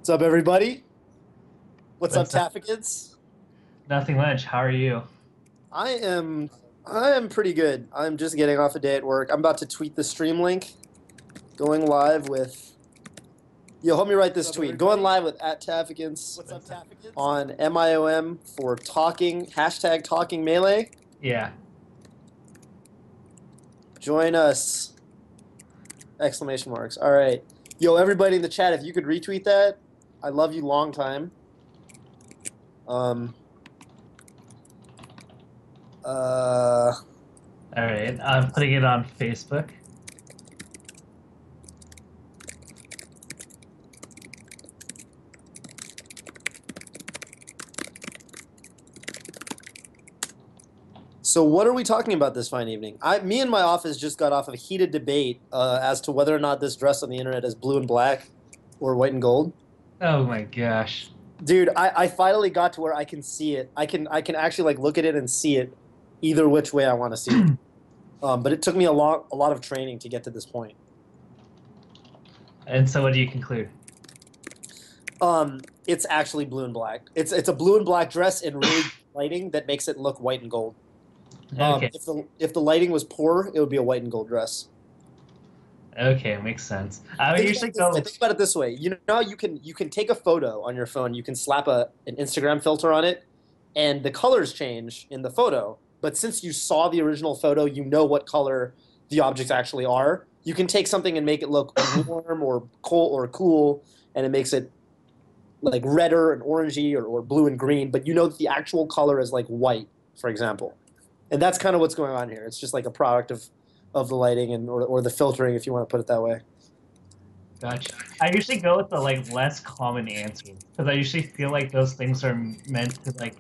What's up, everybody? What's up, What's up? Taffigans? Nothing much. How are you? I am I am pretty good. I'm just getting off a day at work. I'm about to tweet the stream link. Going live with help me write this tweet. Going live with at Taffigans on MIOM for talking #talking melee. Yeah. Join us! Exclamation marks. All right. Yo, everybody in the chat, if you could retweet that, I love you long time. Um uh All right. I'm putting it on Facebook. So what are we talking about this fine evening? Me and my office just got off of a heated debate as to whether or not this dress on the internet is blue and black or white and gold. Oh my gosh. Dude, I finally got to where I can see it. I can actually like look at it and see it either which way I want to see it. But it took me a lot of training to get to this point. And so what do you conclude? It's actually blue and black. It's a blue and black dress in really lighting that makes it look white and gold. Okay. If the lighting was poor, it would be a white and gold dress. Okay, makes sense. I would usually go. Think about it this way. You know, you can take a photo on your phone. You can slap an Instagram filter on it, and the colors change in the photo. But since you saw the original photo, you know what color the objects actually are. You can take something and make it look warm or cold or cool, and it makes it like redder and orangey or blue and green. But you know that the actual color is like white, for example. And that's kind of what's going on here. It's just like a product of the lighting and or the filtering, if you want to put it that way. Gotcha. I usually go with the like less common answers because I usually feel like those things are meant to like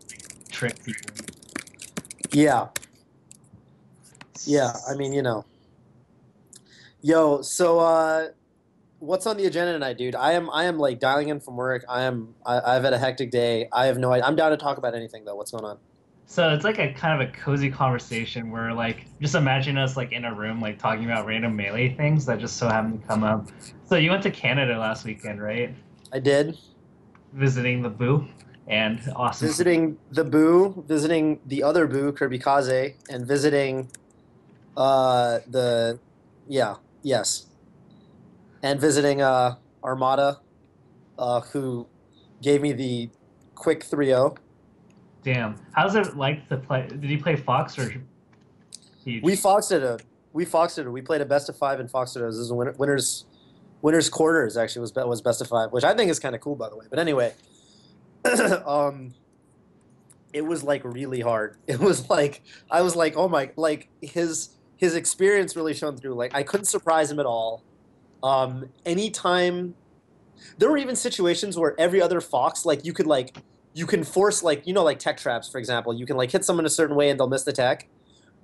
trick people. Yeah. Yeah, I mean, you know. Yo, so what's on the agenda tonight, dude? I am like dialing in from work. I've had a hectic day. I have no idea. I'm down to talk about anything though. What's going on? So it's like a kind of a cozy conversation where like just imagine us like in a room like talking about random melee things that just so happen to come up. So you went to Canada last weekend, right? I did. Visiting the boo and awesome. Visiting the Boo, visiting the other Boo, Kirby Kaze, and visiting the yeah, yes. And visiting Armada, who gave me the quick 3-0. Damn. How's it like to play? Did you play Fox or We Peach? foxed it. We foxed it. We played a best of five in foxed it. This is a winners quarters actually was best of five, which I think is kind of cool by the way. But anyway, um, it was like really hard. It was like I was like, oh my, like his experience really shone through. Like I couldn't surprise him at all. Anytime there were even situations where every other fox, like you can force like like tech traps for example. You can like hit someone a certain way and they'll miss the tech,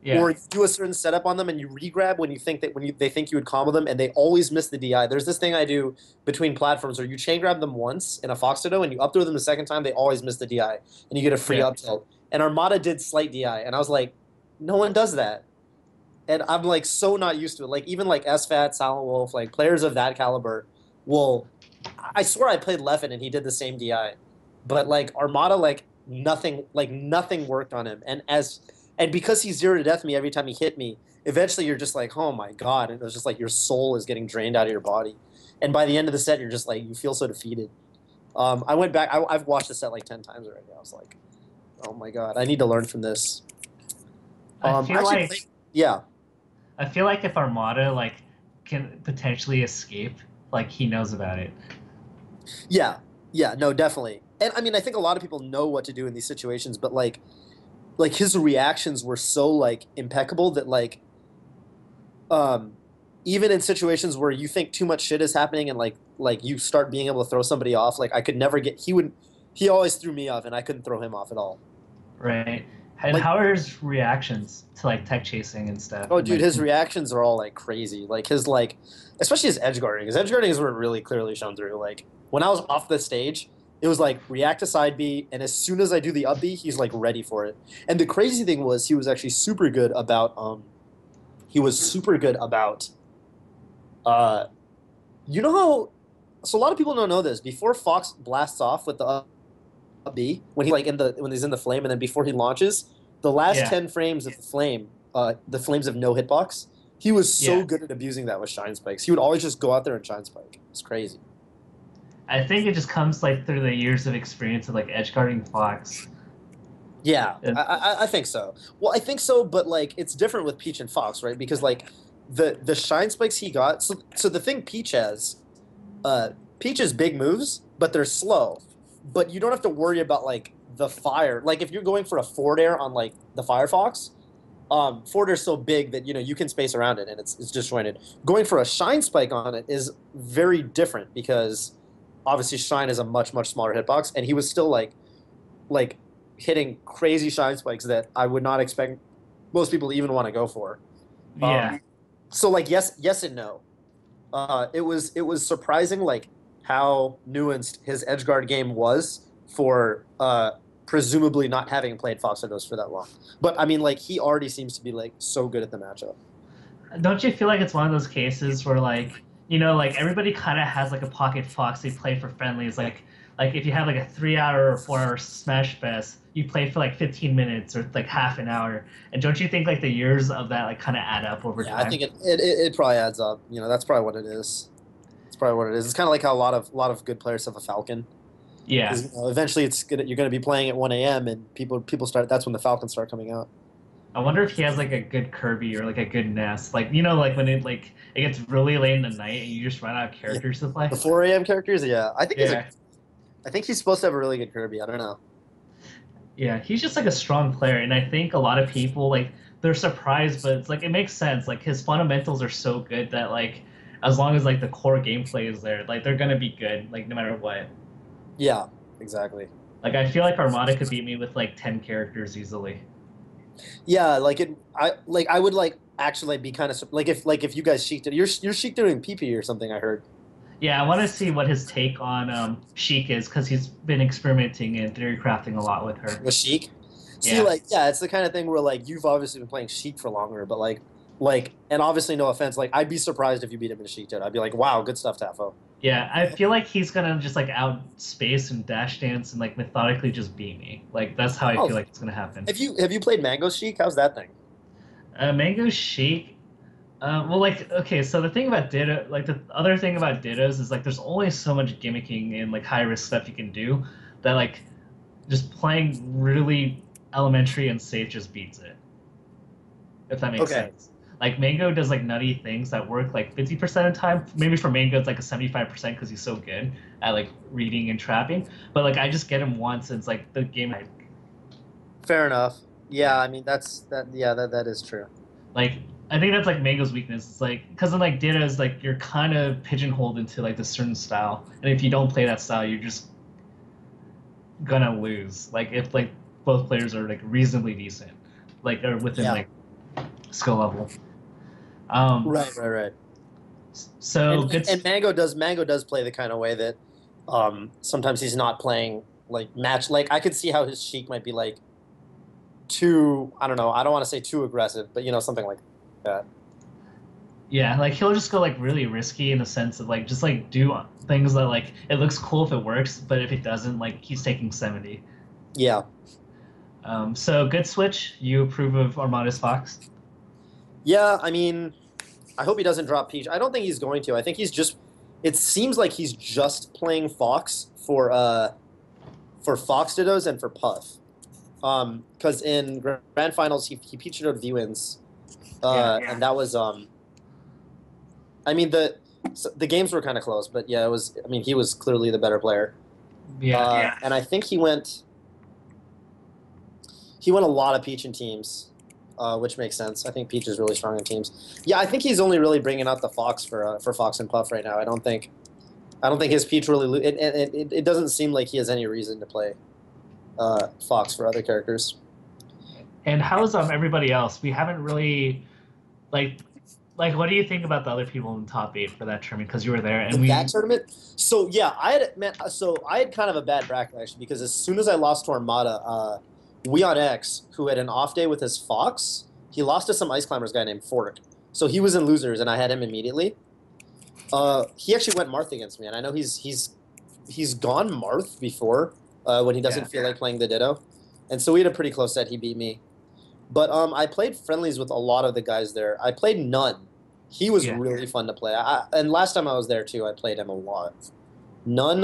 Yeah. or you do a certain setup on them and you regrab when you think that they think you would combo them and they always miss the DI. There's this thing I do between platforms where you chain grab them once in a Fox Ditto and you up throw them the second time, they always miss the DI and you get a free Yeah. up tilt. And Armada did slight DI and I was like, no one does that. And I'm like so not used to it. Like even like SFAT, Silent Wolf, like players of that caliber will. I swear I played Leffen and he did the same DI, but like Armada, like nothing worked on him. And because he zero to death me every time he hit me, eventually you're just like, oh my god! And it was just like your soul is getting drained out of your body. And by the end of the set, you're just like you feel so defeated. I went back. I've watched the set like 10 times already. I was like, oh my god, I need to learn from this. I feel Actually, like yeah. I feel like if Armada like can potentially escape, like he knows about it. Yeah, yeah, no, definitely. And I mean, I think a lot of people know what to do in these situations, but like his reactions were so like impeccable that um, even in situations where you think too much shit is happening and like you start being able to throw somebody off, like I could never get he always threw me off and I couldn't throw him off at all. Right. And Like how are his reactions to like tech chasing and stuff? oh, And dude, like, his reactions are all like crazy. Like his especially his edge guarding. His edge guarding is where it really clearly shone through. Like when I was off the stage, it was like react to side B, and as soon as I do the up B, he's like ready for it. And the crazy thing was he was actually super good about he was super good about uh you know how so a lot of people don't know this. Before Fox blasts off with the B, when he's in the flame, and then before he launches, the last Yeah, 10 frames of the flames of no hitbox, he was so yeah. good at abusing that with shine spikes. He would always just go out there and shine spike. It's crazy. I think it just comes like through the years of experience of like edge guarding Fox. Yeah, And I think so. Well, I think so, but like it's different with Peach and Fox, right? Because like the shine spikes he got. So the thing Peach has, Peach has big moves, but they're slow. But you don't have to worry about like the fire. Like if you're going for a forward air on like the Firefox, forward air's so big that you can space around it and it's disjointed. Going for a shine spike on it is very different because obviously shine is a much smaller hitbox, and he was still like hitting crazy shine spikes that I would not expect most people to even want to go for. yeah, So like yes and no. It was surprising like how nuanced his edgeguard game was for presumably not having played Fox Shadows for that long. But I mean, like he already seems to be like so good at the matchup. don't you feel like it's one of those cases where like like everybody kind of has like a pocket Fox they play for friendlies like if you have like a 3 hour or 4 hour Smash Fest, you play for like 15 minutes or like half an hour, and don't you think like the years of that like kind of add up over Yeah, I time? think it probably adds up. That's probably what it is. It's probably what it is. It's kind of like how a lot of good players have a Falcon. Yeah, Because eventually you're gonna be playing at 1 a.m. and people start. That's when the Falcons start coming out. I wonder if he has like a good Kirby or like a good Nest, like like when it gets really late in the night and you just run out of Yeah, characters to play. the 4 a.m. characters. Yeah, Yeah. I think he's supposed to have a really good Kirby. I don't know. Yeah, he's just like a strong player, and I think a lot of people like they're surprised, but it's like it makes sense. Like his fundamentals are so good that like as long as like the core gameplay is there, like they're gonna be good, like no matter what. Yeah, exactly. Like I feel like Armada could beat me with like 10 characters easily. Yeah, I would like actually be kind of like if you guys sheiked it. You're sheiked doing PP or something. I heard Yeah, I want to see what his take on Sheik is because he's been experimenting and theory crafting a lot with her. with Sheik. See, Yeah, like yeah, it's the kind of thing where like you've obviously been playing Sheik for longer, but and obviously no offense, like I'd be surprised if you beat him in Sheik. Dude. I'd be like, wow, good stuff, Tafo. yeah. I feel like he's gonna just like outspace and dash dance and like methodically just beat me. Like that's how I Oh, feel like it's gonna happen. have you played Mango Sheik? How's that thing? Mango Shake. Well, like, okay, so the thing about Ditto, like, the other thing about Dittos is, like, there's only so much gimmicking and, like, high risk stuff you can do that, like, just playing really elementary and safe just beats it, if that makes Okay. sense. Like, Mango does, like, nutty things that work, like, 50% of the time. Maybe for Mango, it's, like, a 75% because he's so good at, like, reading and trapping. But, like, I just get him once, and it's, like, the game, Fair enough. Yeah, yeah. I mean that's that. Yeah, that is true. Like I think that's like Mango's weakness. It's like because in like Ditto's like you're kind of pigeonholed into like this certain style, and if you don't play that style, you're just gonna lose. Like if like both players are like reasonably decent, like or within Yeah. like skill level. Um, Right. so good. And Mango does play the kind of way that sometimes he's not playing like match. Like I could see how his Sheik might be like too. I don't know. I don't want to say too aggressive, but something like that. Yeah, like he'll just go like really risky in the sense of like just like do things that like it looks cool if it works, but if it doesn't, like he's taking 70. Yeah. So good switch. You approve of Armada's Fox? Yeah, I mean, I hope he doesn't drop Peach. I don't think he's going to. I think he's just. It seems like he's just playing Fox for Fox Dittos and for Puff. Because in grand finals he Peach Ditto V-Wins, Yeah. and that was I mean the games were kind of close, but yeah, it was. I mean, he was clearly the better player. Yeah. And I think he went a lot of Peach in teams, which makes sense. I think Peach is really strong in teams. Yeah, I think he's only really bringing out the Fox for Fox and Puff right now. I don't think his Peach really. It doesn't seem like he has any reason to play Fox for other characters. And how's everybody else? We haven't really like what do you think about the other people in the top 8 for that tournament? Because you were there, and In we that tournament, so yeah, I had kind of a bad bracket actually because as soon as I lost to Armada, Weon X, who had an off day with his Fox, he lost to some Ice Climbers guy named Fork. So he was in losers, and I had him immediately. He actually went Marth against me, and I know he's gone Marth before when he doesn't Yeah. feel like playing the Ditto, and so we had a pretty close set. He beat me, but I played friendlies with a lot of the guys there. I played Nun. He was Yeah. really fun to play. And last time I was there too, I played him a lot. Nun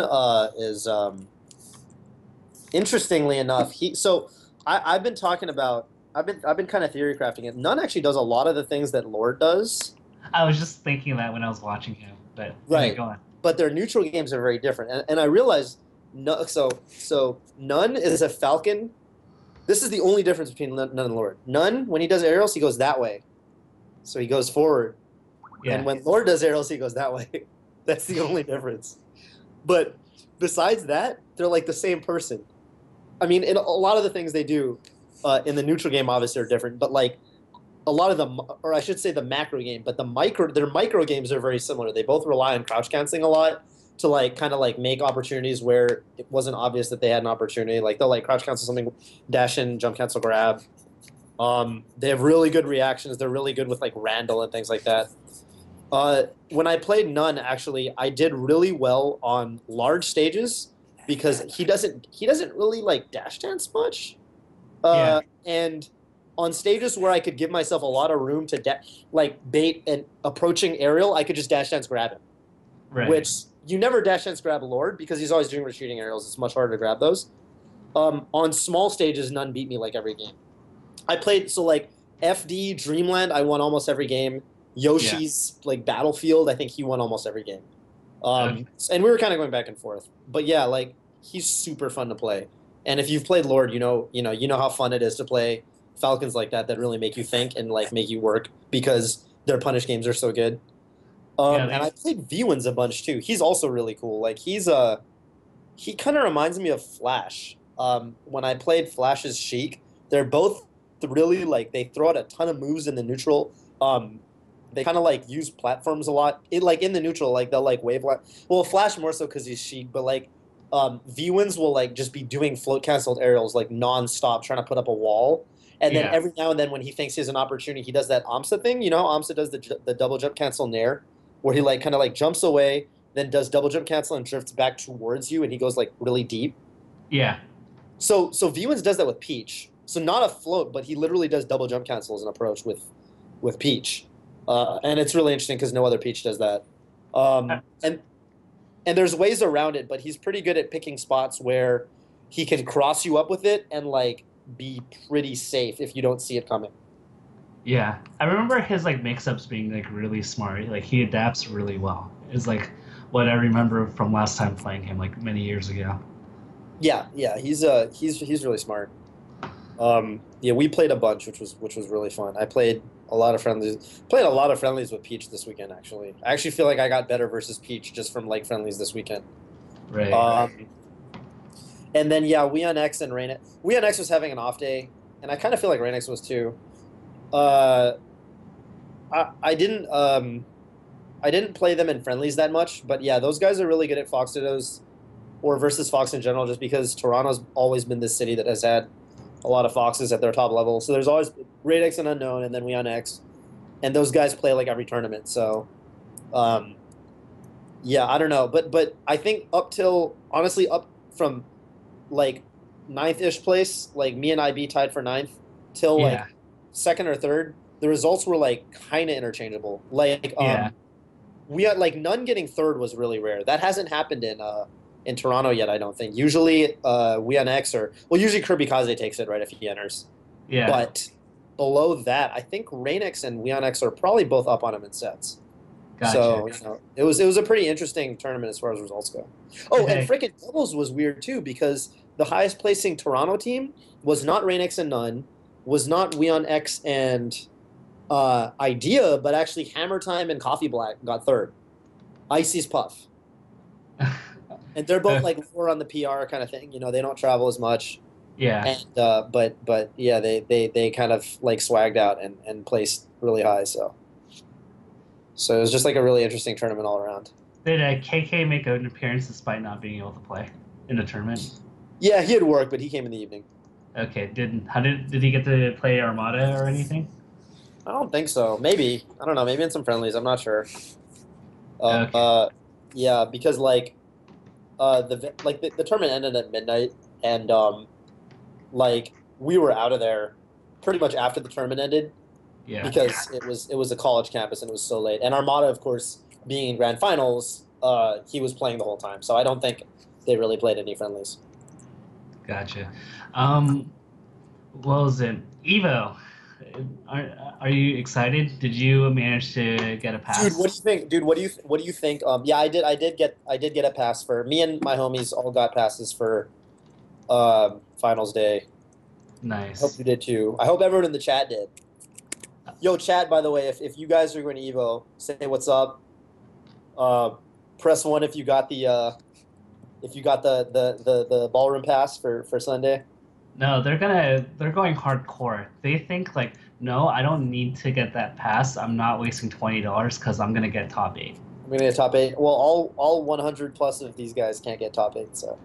is interestingly enough I've been talking about I've been kind of theory crafting it. Nun actually does a lot of the things that Lord does. I was just thinking that when I was watching him, but okay, Right. go on. But their neutral games are very different. And I realized no, so Nun is a Falcon. This is the only difference between Nun and Lord. Nun, when he does aerials, he goes that way. So he goes forward. And Yeah. when Lord does aerials, he goes that way. That's the only difference. But besides that, they're like the same person. I mean, in a lot of the things they do in the neutral game obviously are different, but like a lot of them, or I should say the macro game, but their micro games are very similar. They both rely on crouch canceling a lot to like kind of like make opportunities where it wasn't obvious that they had an opportunity. Like they'll like crouch cancel something, dash in, jump cancel, grab. They have really good reactions. They're really good with like Randall and things like that. When I played Nun, actually, I did really well on large stages because he doesn't really like dash dance much. Yeah. And on stages where I could give myself a lot of room to like bait and approaching aerial, I could just dash dance grab him. Right. Which you never dash dance grab Lord because he's always doing retreating aerials. It's much harder to grab those. On small stages, Nun beat me like every game. I played so like FD Dreamland, I won almost every game. Yoshi's like Battlefield, I think he won almost every game. Okay. And we were kind of going back and forth, but yeah, like he's super fun to play. And if you've played Lord, you know how fun it is to play Falcons like that really make you think and like make you work because their punish games are so good. Yeah. And I played V-Wins a bunch too. He's also really cool. Like he kind of reminds me of Flash. When I played Flash's Sheik, they're both really like they throw out a ton of moves in the neutral. They kind of like use platforms a lot. It like in the neutral, like they'll like wave. Well, Flash more so because he's Sheik, but like V-Wins will like just be doing float canceled aerials like nonstop, trying to put up a wall. And then Yeah. every now and then, when he thinks he has an opportunity, he does that Amsa thing. You know, Amsa does the double jump cancel nair, where he like kind of like jumps away, then does double jump cancel and drifts back towards you, and he goes like really deep. Yeah. So V-Wins does that with Peach. So not a float, but he literally does double jump cancel as an approach with Peach, and it's really interesting because no other Peach does that. Uh, And there's ways around it, but he's pretty good at picking spots where he can cross you up with it and like be pretty safe if you don't see it coming. Yeah. I remember his like mix-ups being like really smart. Like he adapts really well. Is like what I remember from last time playing him like many years ago. Yeah, he's really smart. Yeah, we played a bunch, which was really fun. I played a lot of friendlies with Peach this weekend. Actually, I actually feel like I got better versus Peach just from like friendlies this weekend. Right. And then yeah, We on X and Rain. We on X was having an off day, and I kind of feel like Rain X was too. Uh, I didn't play them in friendlies that much, but yeah, those guys are really good at Fox Dittos or versus Fox in general, just because Toronto's always been this city that has had a lot of Foxes at their top level. So there's always Raid X and Unknown, and then We on X, and those guys play like every tournament. So, um, yeah, I don't know, but I think up till honestly up from like ninth ish place, like me and IB tied for ninth till like Yeah. second or third. The results were like kind of interchangeable. Like Yeah. we had like none getting third was really rare. That hasn't happened in Toronto yet, I don't think. Usually we on X or well usually Kirby Kaze takes it right if he enters. Yeah. But below that, I think Rainix and We on X are probably both up on him in sets. Gotcha. So it was a pretty interesting tournament as far as results go. Oh, Okay. and frickin' doubles was weird too because the highest placing Toronto team was not Rainix and None, was not We on X and Idea, but actually Hammer Time and Coffee Black got third. Icy's Puff, and they're both like lower on the PR kind of thing. They don't travel as much, Yeah. and but yeah, they kind of like swagged out and placed really high. So it was just like a really interesting tournament all around. Did KK make an appearance despite not being able to play in the tournament? Yeah, he had work, but he came in the evening. Okay. Did he get to play Armada or anything? I don't think so. Maybe. I don't know. Maybe in some friendlies. I'm not sure. Uh, Okay. uh, yeah, because the tournament ended at midnight, and like we were out of there pretty much after the tournament ended Yeah. because it was a college campus and it was so late. And Armada, of course, being in grand finals, he was playing the whole time. So I don't think they really played any friendlies. Gotcha. Um, what was it? Evo. Are you excited? Did you manage to get a Dude, what pass? do you think? Dude, what do you think? Yeah, I did get a pass for me and my homies all got passes for finals day. I hope Nice. you did too. I hope everyone in the chat did. Yo, chat, by the way, if you guys are going to Evo, say what's up. Uh, press one if you got the ballroom pass for Sunday. No, they're going hardcore. They think like, no, I don't need to get that pass. I'm not wasting $20 because I'm gonna get top eight. I'm gonna get top eight. Well, all 100 plus of these guys can't get top eight. So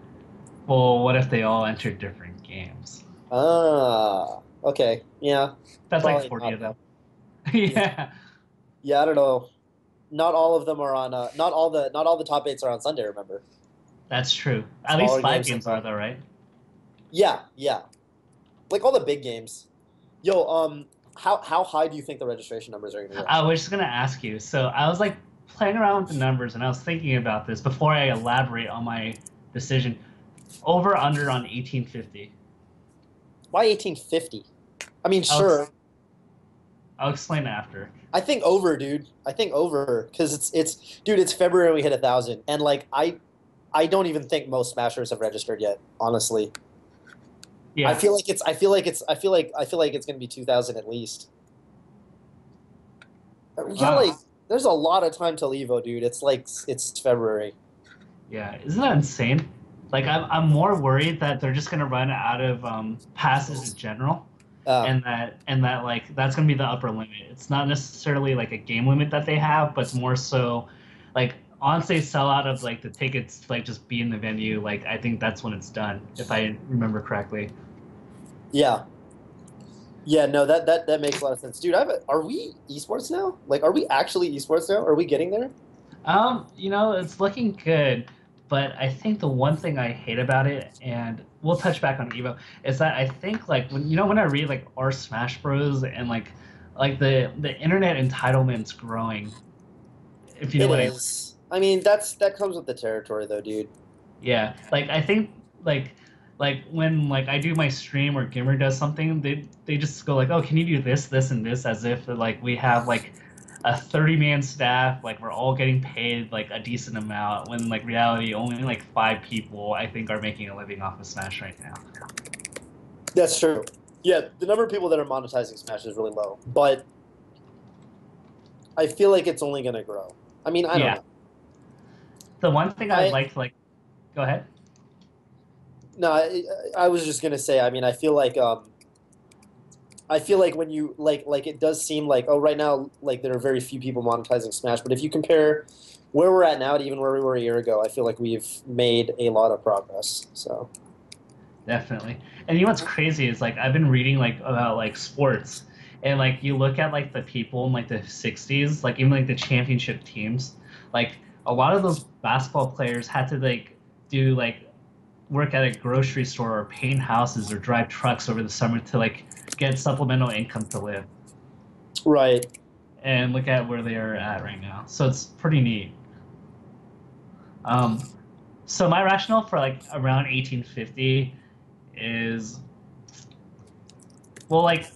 Well, what if they all enter different games? okay, yeah, That's like probably 40 not of them. though. Yeah, Yeah, yeah, I don't know. Not all of them are on. Not all the top eights are on Sunday. Remember, that's true. At least smaller five games games are sometimes. though, right? Yeah, yeah, like all the big games. Yo, how high do you think the registration numbers are gonna go? I was just gonna ask you. So I was like playing around with the numbers and I was thinking about this before I elaborate on my decision. Over under on 1850. Why 1850? I mean, I'll sure. I'll explain after. I think over, dude. I think over because it's dude. It's February and we hit 1,000, and like I don't even think most Smashers have registered yet. Honestly, I Yeah. feel like it's I feel like it's I feel like it's gonna be 2,000 at least. We got Wow. like there's a lot of time till Evo, dude. It's like it's February. Yeah. Isn't that insane? Like I'm more worried that they're just gonna run out of passes in general, Uh, and that like that's gonna be the upper limit. It's not necessarily like a game limit that they have, but it's more so like once they sell out of like the tickets to, like just be in the venue, like I think that's when it's done, if I remember correctly. yeah, yeah. No, that makes a lot of sense, dude. Are we esports now? Like, are we actually esports now? Are we getting there? It's looking good, but I think the one thing I hate about it, and we'll touch back on Evo, is that I think like when I read like our Smash Bros and like the internet entitlement's growing, if you know It what I mean. is. I mean, that comes with the territory, though, dude. Yeah, like I think like when like I do my stream or Gimmer does something, they just go like, oh, can you do this, this, and this, as if like we have like a 30-man staff, like we're all getting paid like a decent amount, when like reality only like 5 people I think are making a living off of Smash right now. That's true. Yeah, the number of people that are monetizing Smash is really low, but I feel like it's only going to grow. I mean, I don't Yeah, know. the one thing I'd I like to like go ahead. no, I was just going to say. I mean, I feel like when you like it does seem like oh right now like there are very few people monetizing Smash, but if you compare where we're at now to even where we were a year ago, I feel like we've made a lot of progress. So Definitely. And you know what's crazy is like I've been reading like about like sports, and like you look at like the people in like the 60s, like even like the championship teams, like a lot of those basketball players had to like do like work at a grocery store or paint houses or drive trucks over the summer to like get supplemental income to live. right, And look at where they are at right now. So it's pretty neat. Um, so my rationale for like around 1850 is, well, like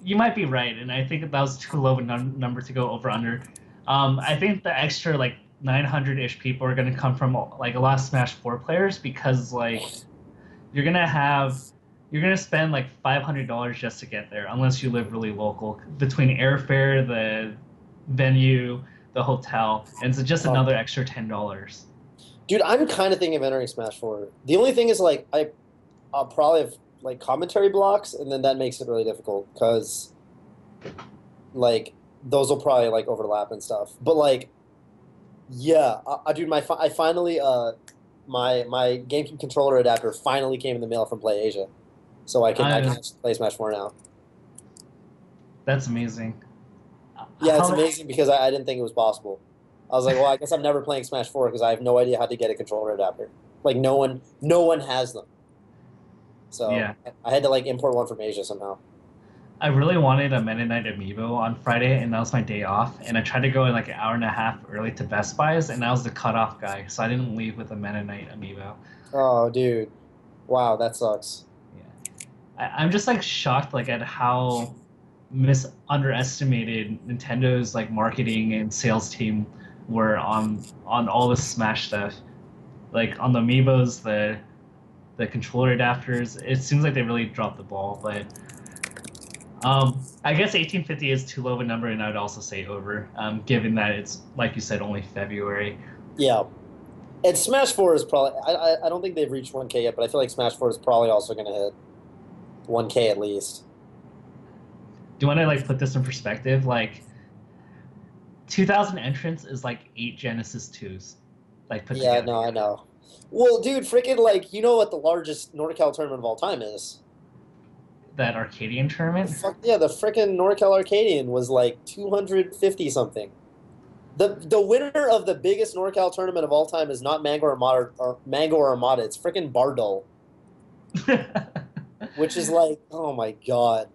you might be right, and I think that was too low of a number to go over under. I think the extra like 900-ish people are going to come from like a lot of Smash 4 players, because like you're gonna have you're gonna spend like $500 just to get there, unless you live really local, between airfare, the venue, the hotel, and it's just uh, another extra $10. dude, I'm kind of thinking of entering Smash Four. The only thing is like I'll probably have like commentary blocks, and then that makes it really difficult because like those will probably like overlap and stuff. But like, yeah, dude, I finally my GameCube controller adapter finally came in the mail from PlayAsia, so I can Uh, actually play Smash 4 now. that's amazing. Yeah, it's How amazing because I didn't think it was possible. I was like, well, I guess I'm never playing Smash 4 because I have no idea how to get a controller adapter. Like no one has them. So Yeah. I had to like import one from Asia somehow. I really wanted a Meta Knight Amiibo on Friday, and that was my day off. And I tried to go in like an hour and a half early to Best Buy's, and I was the cutoff guy, so I didn't leave with a Meta Knight Amiibo. Oh, dude. Wow, that sucks. Yeah, I'm just like shocked like at how underestimated Nintendo's like marketing and sales team were on all this Smash stuff. Like on the Amiibos, the controller adapters. It seems like they really dropped the ball, but I guess 1850 is too low of a number, and I would also say over, given that it's like you said, only February. Yeah. And Smash 4 is probably I don't think they've reached 1K yet, but I feel like Smash 4 is probably also gonna hit 1K at least. Do you want to like put this in perspective? Like 2,000 entrants is like 8 Genesis 2s, like put Yeah, together. no, I know. Well, dude, freaking like you know what the largest NorCal tournament of all time is? That Arcadian tournament. Fuck yeah, the freaking NorCal Arcadian was like 250 something. The winner of the biggest NorCal tournament of all time is not Mango Armada or Mango or Armada. It's freaking Bardol, which is like, oh my god.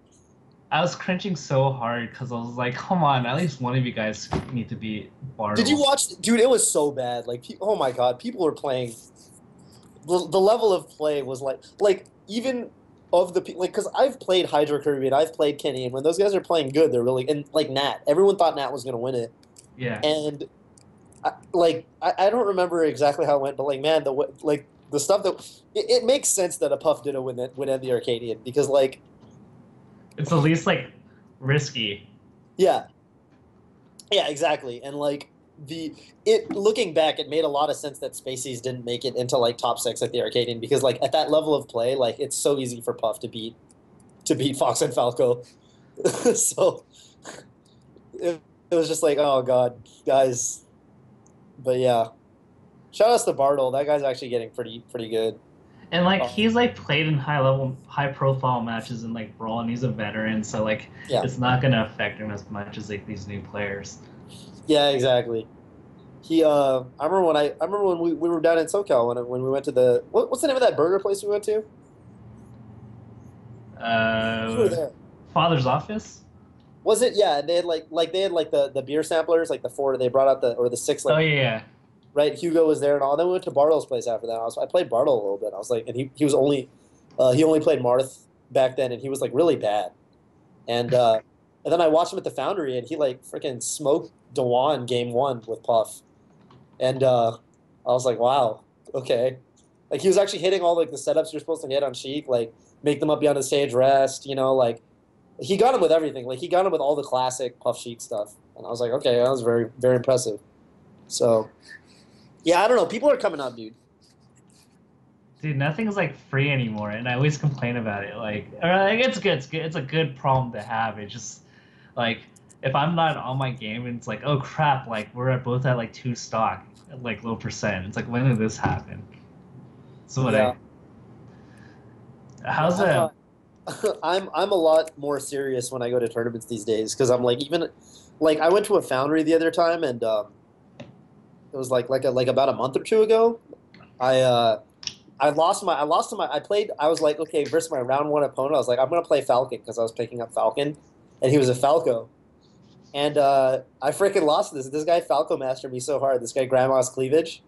I was cringing so hard because I was like, come on, at least one of you guys need to be Did you Bartle. watch? Dude, it was so bad. Like, oh my god, people were playing. The level of play was like even of the like because I've played Hydro Kirby and I've played Kenny, and when those guys are playing good, they're really and like Nat. Everyone thought Nat was gonna win it, Yeah. and I don't remember exactly how it went, but like man, like the stuff that it makes sense that a Puff Ditto would end the Arcadian because like It's the least like risky. yeah, yeah, exactly. And like the it looking back, it made a lot of sense that Spaceys didn't make it into like top six at the Arcadian because like at that level of play, like it's so easy for Puff to beat Fox and Falco. So it was just like, oh god, guys. But yeah, shout outs to Bartle. That guy's actually getting pretty good. And like Um, he's like played in high profile matches in like Brawl, and he's a veteran, so like yeah, it's not gonna affect him as much as like these new players. yeah, exactly. I remember when we were down in SoCal when we went to what's the name of that burger place we went to? You were Uh, there. Father's office. Was it? Yeah, they had they had like the beer samplers, like the four they brought out the six Oh like yeah, yeah. right. Hugo was there and all. Then we went to Bartle's place after that. I played Bartle a little bit. I was like, and he was only he only played Marth back then, and he was like really bad. And then I watched him at the Foundry, and he like freaking smoked Dewan game one with Puff, and I was like, wow, okay. Like he was actually hitting all like the setups you're supposed to hit on Sheik, like make them up beyond the stage rest, like he got him with everything. Like he got him with all the classic Puff Sheik stuff, and I was like, okay, that was very very impressive. So yeah, I don't know. People are coming up, dude. Dude, nothing's like free anymore, and I always complain about it. Like it's good, it's good, it's a good problem to have. It's just like if I'm not on my game, and it's like, oh crap, like we're both at like 2 stock, like low percent. It's like when did this happen? So what Yeah, I yeah. how's it? I'm a lot more serious when I go to tournaments these days because I'm like even like I went to a Foundry the other time and it was like about a month or two ago. I uh, I lost to my I played I was like okay versus my round one opponent I was like I'm gonna play Falcon because I was picking up Falcon and he was a Falco and I freaking lost this guy Falco mastered me so hard this guy Grandma's Cleavage.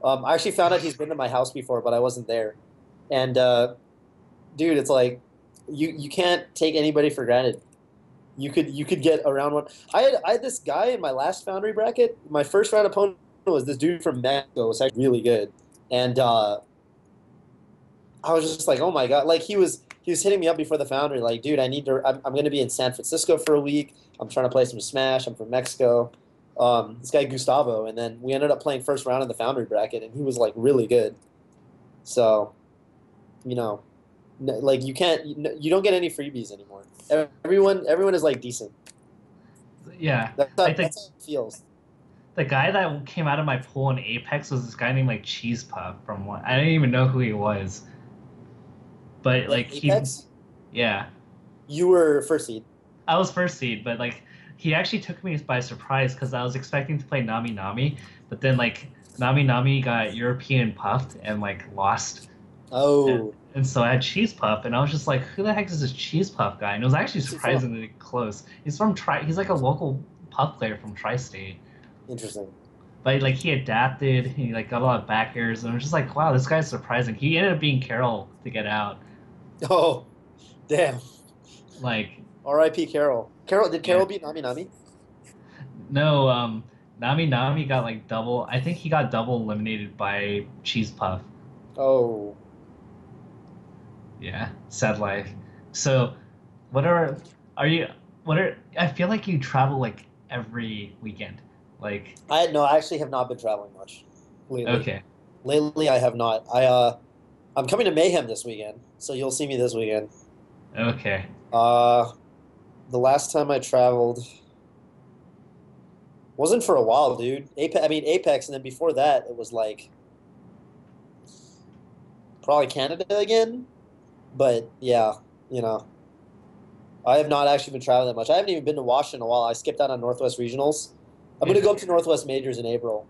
I actually found out he's been to my house before but I wasn't there and dude it's like you can't take anybody for granted. You could get around one. I had this guy in my last Foundry bracket. My first round opponent was this dude from Mexico. It was actually really good, and I was just like, oh my god! Like he was hitting me up before the Foundry. Like, dude, I need to. I'm going to be in San Francisco for a week. I'm trying to play some Smash. I'm from Mexico. This guy Gustavo, and then we ended up playing first round in the Foundry bracket, and he was like really good. So, you know, like you don't get any freebies anymore. Everyone is like decent. Yeah, like That's how it feels. the guy that came out of my pool in Apex was this guy named like Cheese Puff from one. I didn't even know who he was, but In like he, Apex, yeah, you were first seed. I was first seed, but like he actually took me by surprise because I was expecting to play Nami Nami, but then like Nami Nami got European puffed and like lost, and, Oh, and so I had Cheese Puff, and I was just like, who the heck is this Cheese Puff guy? And it was actually what's he from? surprisingly close. He's from Tri. He's like a local puff player from Tri-State. Interesting. But like he adapted, he like got a lot of back airs, and I was just like, wow, this guy's surprising. He ended up being Carol to get out. Oh, damn. Like, R.I.P. Carol. Carol did yeah, Carol beat Nami Nami? no, Nami Nami got like double. I think he got double eliminated by Cheese Puff. Oh, Yeah, sad life. So, what are you? What are? I feel like you travel like every weekend. Like, I no, I actually have not been traveling much lately. okay, Lately, I have not. I'm coming to Mayhem this weekend, so you'll see me this weekend. okay, Uh, the last time I traveled wasn't for a while, dude. Apex, I mean Apex, and then before that, it was like probably Canada again. But yeah, you know, I have not actually been traveling that much. I haven't even been to Washington in a while. I skipped out on Northwest Regionals. I'm gonna yeah, go up to Northwest Majors in April.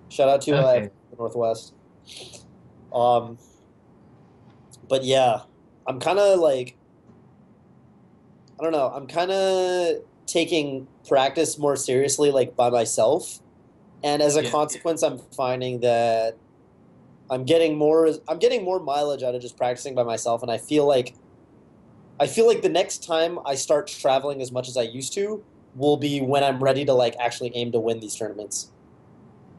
Shout out to okay, the Northwest. Um, but yeah, I'm kind of like I don't know. I'm kind of taking practice more seriously, like by myself, and as a yeah, consequence, I'm finding that I'm getting more mileage out of just practicing by myself, and I feel like the next time I start traveling as much as I used to will be when I'm ready to like actually aim to win these tournaments.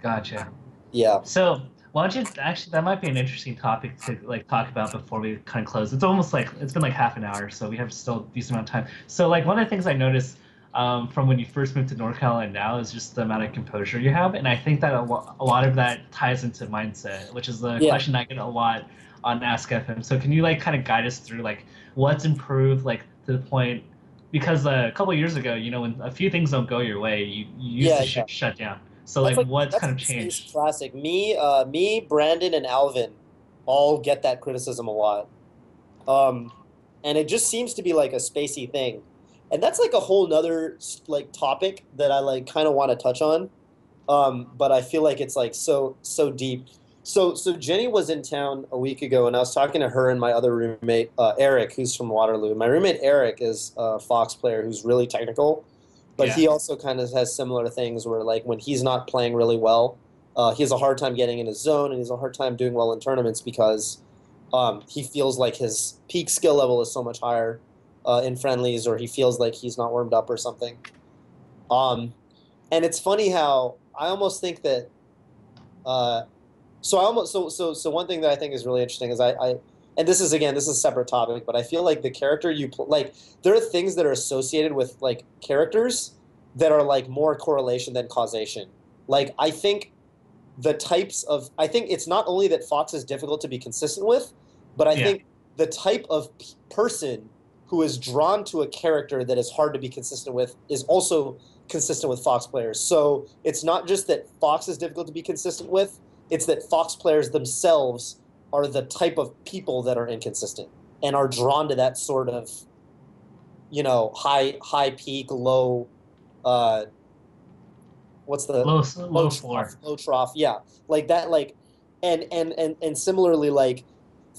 gotcha. Yeah. So, why don't you actually? That might be an interesting topic to like talk about before we kind of close. It's almost like it's been like half an hour, so we have still a decent amount of time. So, like one of the things I noticed from when you first moved to NorCal and now is just the amount of composure you have, and I think that a lot of that ties into mindset, which is the Yeah. question I get a lot on Ask FM. So, can you like kind of guide us through like what's improved, like to the point? Because a couple of years ago, you know, when a few things don't go your way, you used Yeah, to yeah. shut down. So, like, what's That's kind like of the space changed? classic. Me, Brandon, and Alvin all get that criticism a lot. Um, and it just seems to be like a spacey thing, and that's like a whole nother like topic that I like kind of want to touch on. But I feel like it's like so deep. So Jenny was in town a week ago, and I was talking to her and my other roommate Eric, who's from Waterloo. My roommate Eric is a Fox player who's really technical, but Yeah. he also kind of has similar things where like when he's not playing really well, he has a hard time getting in his zone, and he has a hard time doing well in tournaments because he feels like his peak skill level is so much higher in friendlies, or he feels like he's not warmed up or something. Um, and it's funny how I almost think that uh, so I almost so one thing that I think is really interesting is I and this is again this is a separate topic, but I feel like the character like there are things that are associated with like characters that are like more correlation than causation. Like I think it's not only that Fox is difficult to be consistent with, but I Yeah. think the type of person who is drawn to a character that is hard to be consistent with is also consistent with Fox players. So it's not just that Fox is difficult to be consistent with, it's that Fox players themselves are the type of people that are inconsistent and are drawn to that sort of, high peak, low uh what's the Low floor. low trough, yeah, like that, like, and similarly, like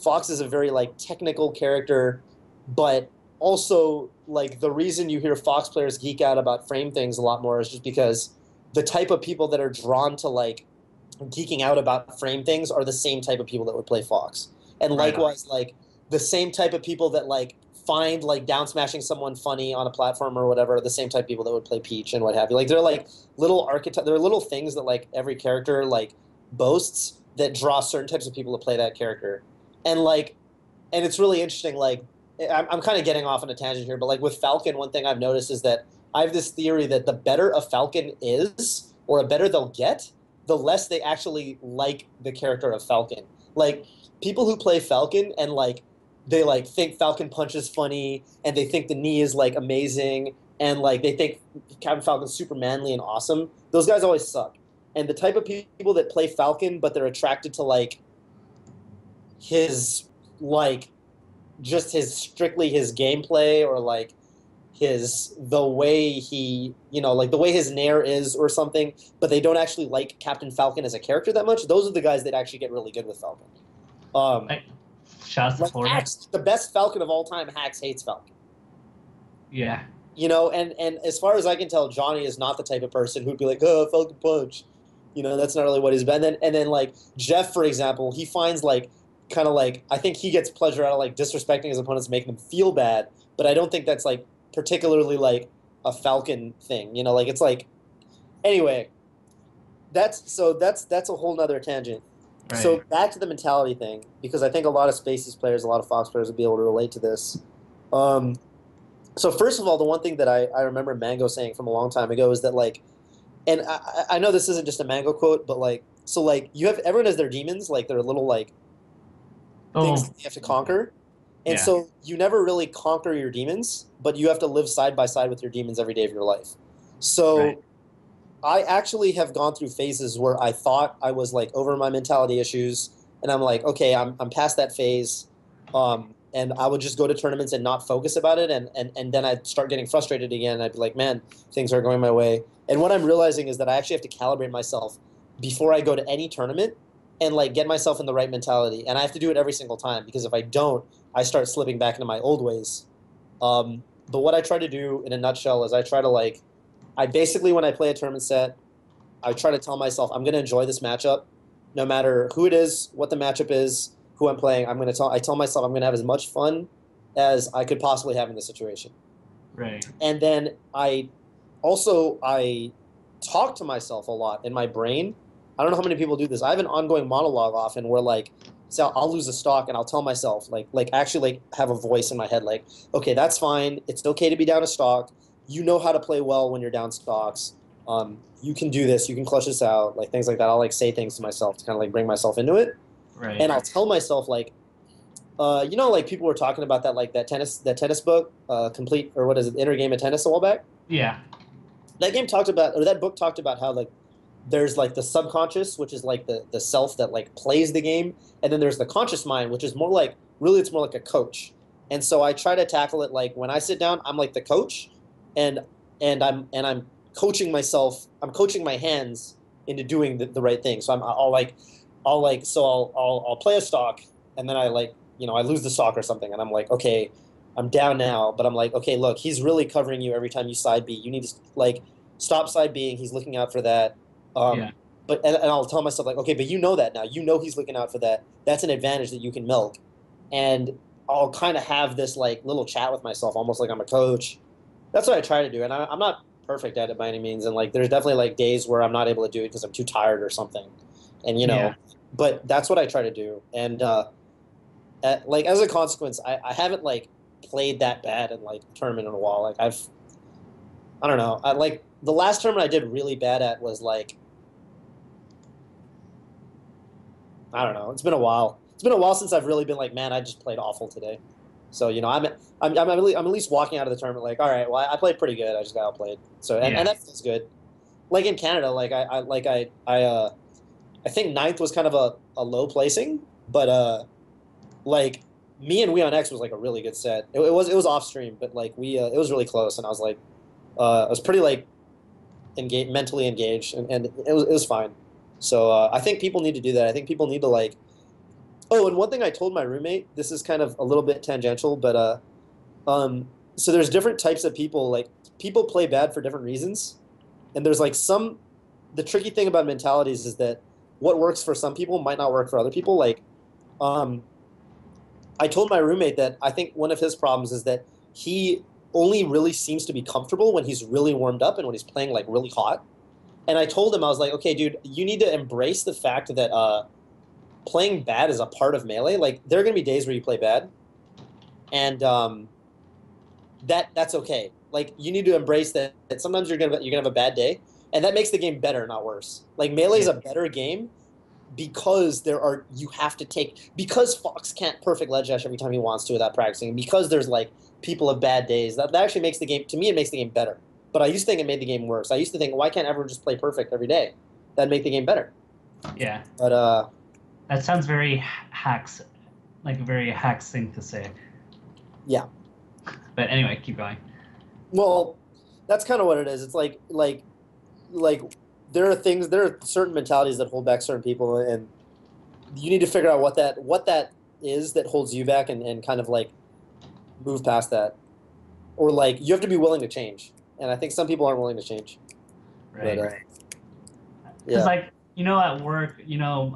Fox is a very like technical character, but also like the reason you hear Fox players geek out about frame things a lot more is just because the type of people that are drawn to like geeking out about frame things are the same type of people that would play Fox, and Right on. likewise, like the same type of people that like find like down smashing someone funny on a platform or whatever are the same type of people that would play Peach and what have you. Like they're like little archetype. There are little things that like every character like boasts that draw certain types of people to play that character, and like, and it's really interesting. Like I'm kind of getting off on a tangent here, but like with Falcon, one thing I've noticed is that I have this theory that the better a Falcon is, or the better they'll get, the less they actually like the character of Falcon. Like people who play Falcon and like they like think Falcon Punch is funny and they think the knee is like amazing and like they think Captain Falcon's super manly and awesome. Those guys always suck. And the type of people that play Falcon but they're attracted to like his like just his strictly his gameplay or like the way he, like the way his nair is or something, but they don't actually like Captain Falcon as a character that much. Those are the guys that actually get really good with Falcon. Like, shouts to Like Florida. Hax, the best Falcon of all time, Hax hates Falcon. Yeah. And as far as I can tell, Johnny is not the type of person who'd be like, oh, Falcon Punch. That's not really what he's been. And then like Jeff, for example, he finds like kind of like I think he gets pleasure out of like disrespecting his opponents, making them feel bad. But I don't think that's like particularly like a Falcon thing. Like it's like anyway. That's a whole nother tangent. Right. So back to the mentality thing, because I think a lot of Spaces players, a lot of Fox players would be able to relate to this. So first of all, the one thing that I remember Mango saying from a long time ago is that like, and I know this isn't just a Mango quote, but like, so like everyone has their demons, like their little like things that you have to conquer. And so you never really conquer your demons, but you have to live side by side with your demons every day of your life. So I actually have gone through phases where I thought I was like over my mentality issues, and I'm like, okay, I'm past that phase. And I would just go to tournaments and not focus about it, and then I'd start getting frustrated again. I'd be like, man, things are going my way. And what I'm realizing is that I actually have to calibrate myself before I go to any tournament and like get myself in the right mentality. And I have to do it every single time, because if I don't, I start slipping back into my old ways. But what I try to do in a nutshell is I basically, when I play a tournament set, I try to tell myself I'm going to enjoy this matchup, no matter who it is, what the matchup is, who I'm playing. I tell myself I'm going to have as much fun as I could possibly have in this situation. Right. And then I talk to myself a lot in my brain. I don't know how many people do this. I have an ongoing monologue often where like, so I'll lose a stock and I'll tell myself like actually like have a voice in my head like, okay, that's fine. It's okay to be down a stock. You know how to play well when you're down stocks. You can do this. You can clutch this out. Like things like that. I'll like say things to myself to kind of like bring myself into it. Right. And I'll tell myself like, like people were talking about that, like that tennis book, complete, or what is it, Inner Game of Tennis a while back. Yeah. That book talked about how like there's like the subconscious, which is like the self that like plays the game, and then there's the conscious mind, which is more like it's more like a coach. And so I try to tackle it like when I sit down, I'm like the coach, and I'm coaching myself. I'm coaching my hands into doing the right thing. So I'll play a stock, and then I lose the stock or something, and I'm like, okay, I'm down now, but I'm like, okay, look, he's really covering you every time you side B. You need to like stop side Bing. He's looking out for that. But I'll tell myself like, okay, but you know that now. You know he's looking out for that. That's an advantage that you can milk. And I'll kind of have this like little chat with myself, almost like I'm a coach. That's what I try to do, and I'm not perfect at it by any means. And like, there's definitely like days where I'm not able to do it because I'm too tired or something. And but that's what I try to do. And like as a consequence, I haven't like played that bad in like a tournament in a while. Like I don't know. Like the last tournament I did really bad at was like, I don't know. It's been a while. It's been a while since I've really been like, man, I just played awful today. So I'm at least walking out of the tournament like, all right, well, I played pretty good. I just got outplayed. So and that feels good. Like in Canada, like I think ninth was kind of a low placing, but like me and We on X was like a really good set. It was off stream, but like it was really close, and I was like, I was pretty like mentally engaged, and it was fine. So I think people need to do that. I think people need to like. Oh, and one thing I told my roommate, this is kind of a little bit tangential, but so there's different types of people. Like people play bad for different reasons, and there's like the tricky thing about mentalities is that what works for some people might not work for other people. Like, I told my roommate that I think one of his problems is that he only really seems to be comfortable when he's really warmed up and when he's playing like really hot. And I told him, I was like, okay, dude, you need to embrace the fact that playing bad is a part of Melee. Like there are going to be days where you play bad, and that's okay. Like you need to embrace that sometimes you're gonna have a bad day, and that makes the game better, not worse. Like Melee is a better game because because Fox can't perfect ledge dash every time he wants to without practicing, because there's like people have bad days. That actually makes the game, to me, it makes the game better. But I used to think it made the game worse. I used to think, why can't everyone just play perfect every day? That'd make the game better. Yeah. But that sounds very hacks, like a very hacks thing to say. Yeah. But anyway, keep going. Well, that's kind of what it is. It's like there are certain mentalities that hold back certain people, and you need to figure out what that is that holds you back, and kind of like move past that, or like you have to be willing to change. And I think some people aren't willing to change. But Right. Because yeah, like at work,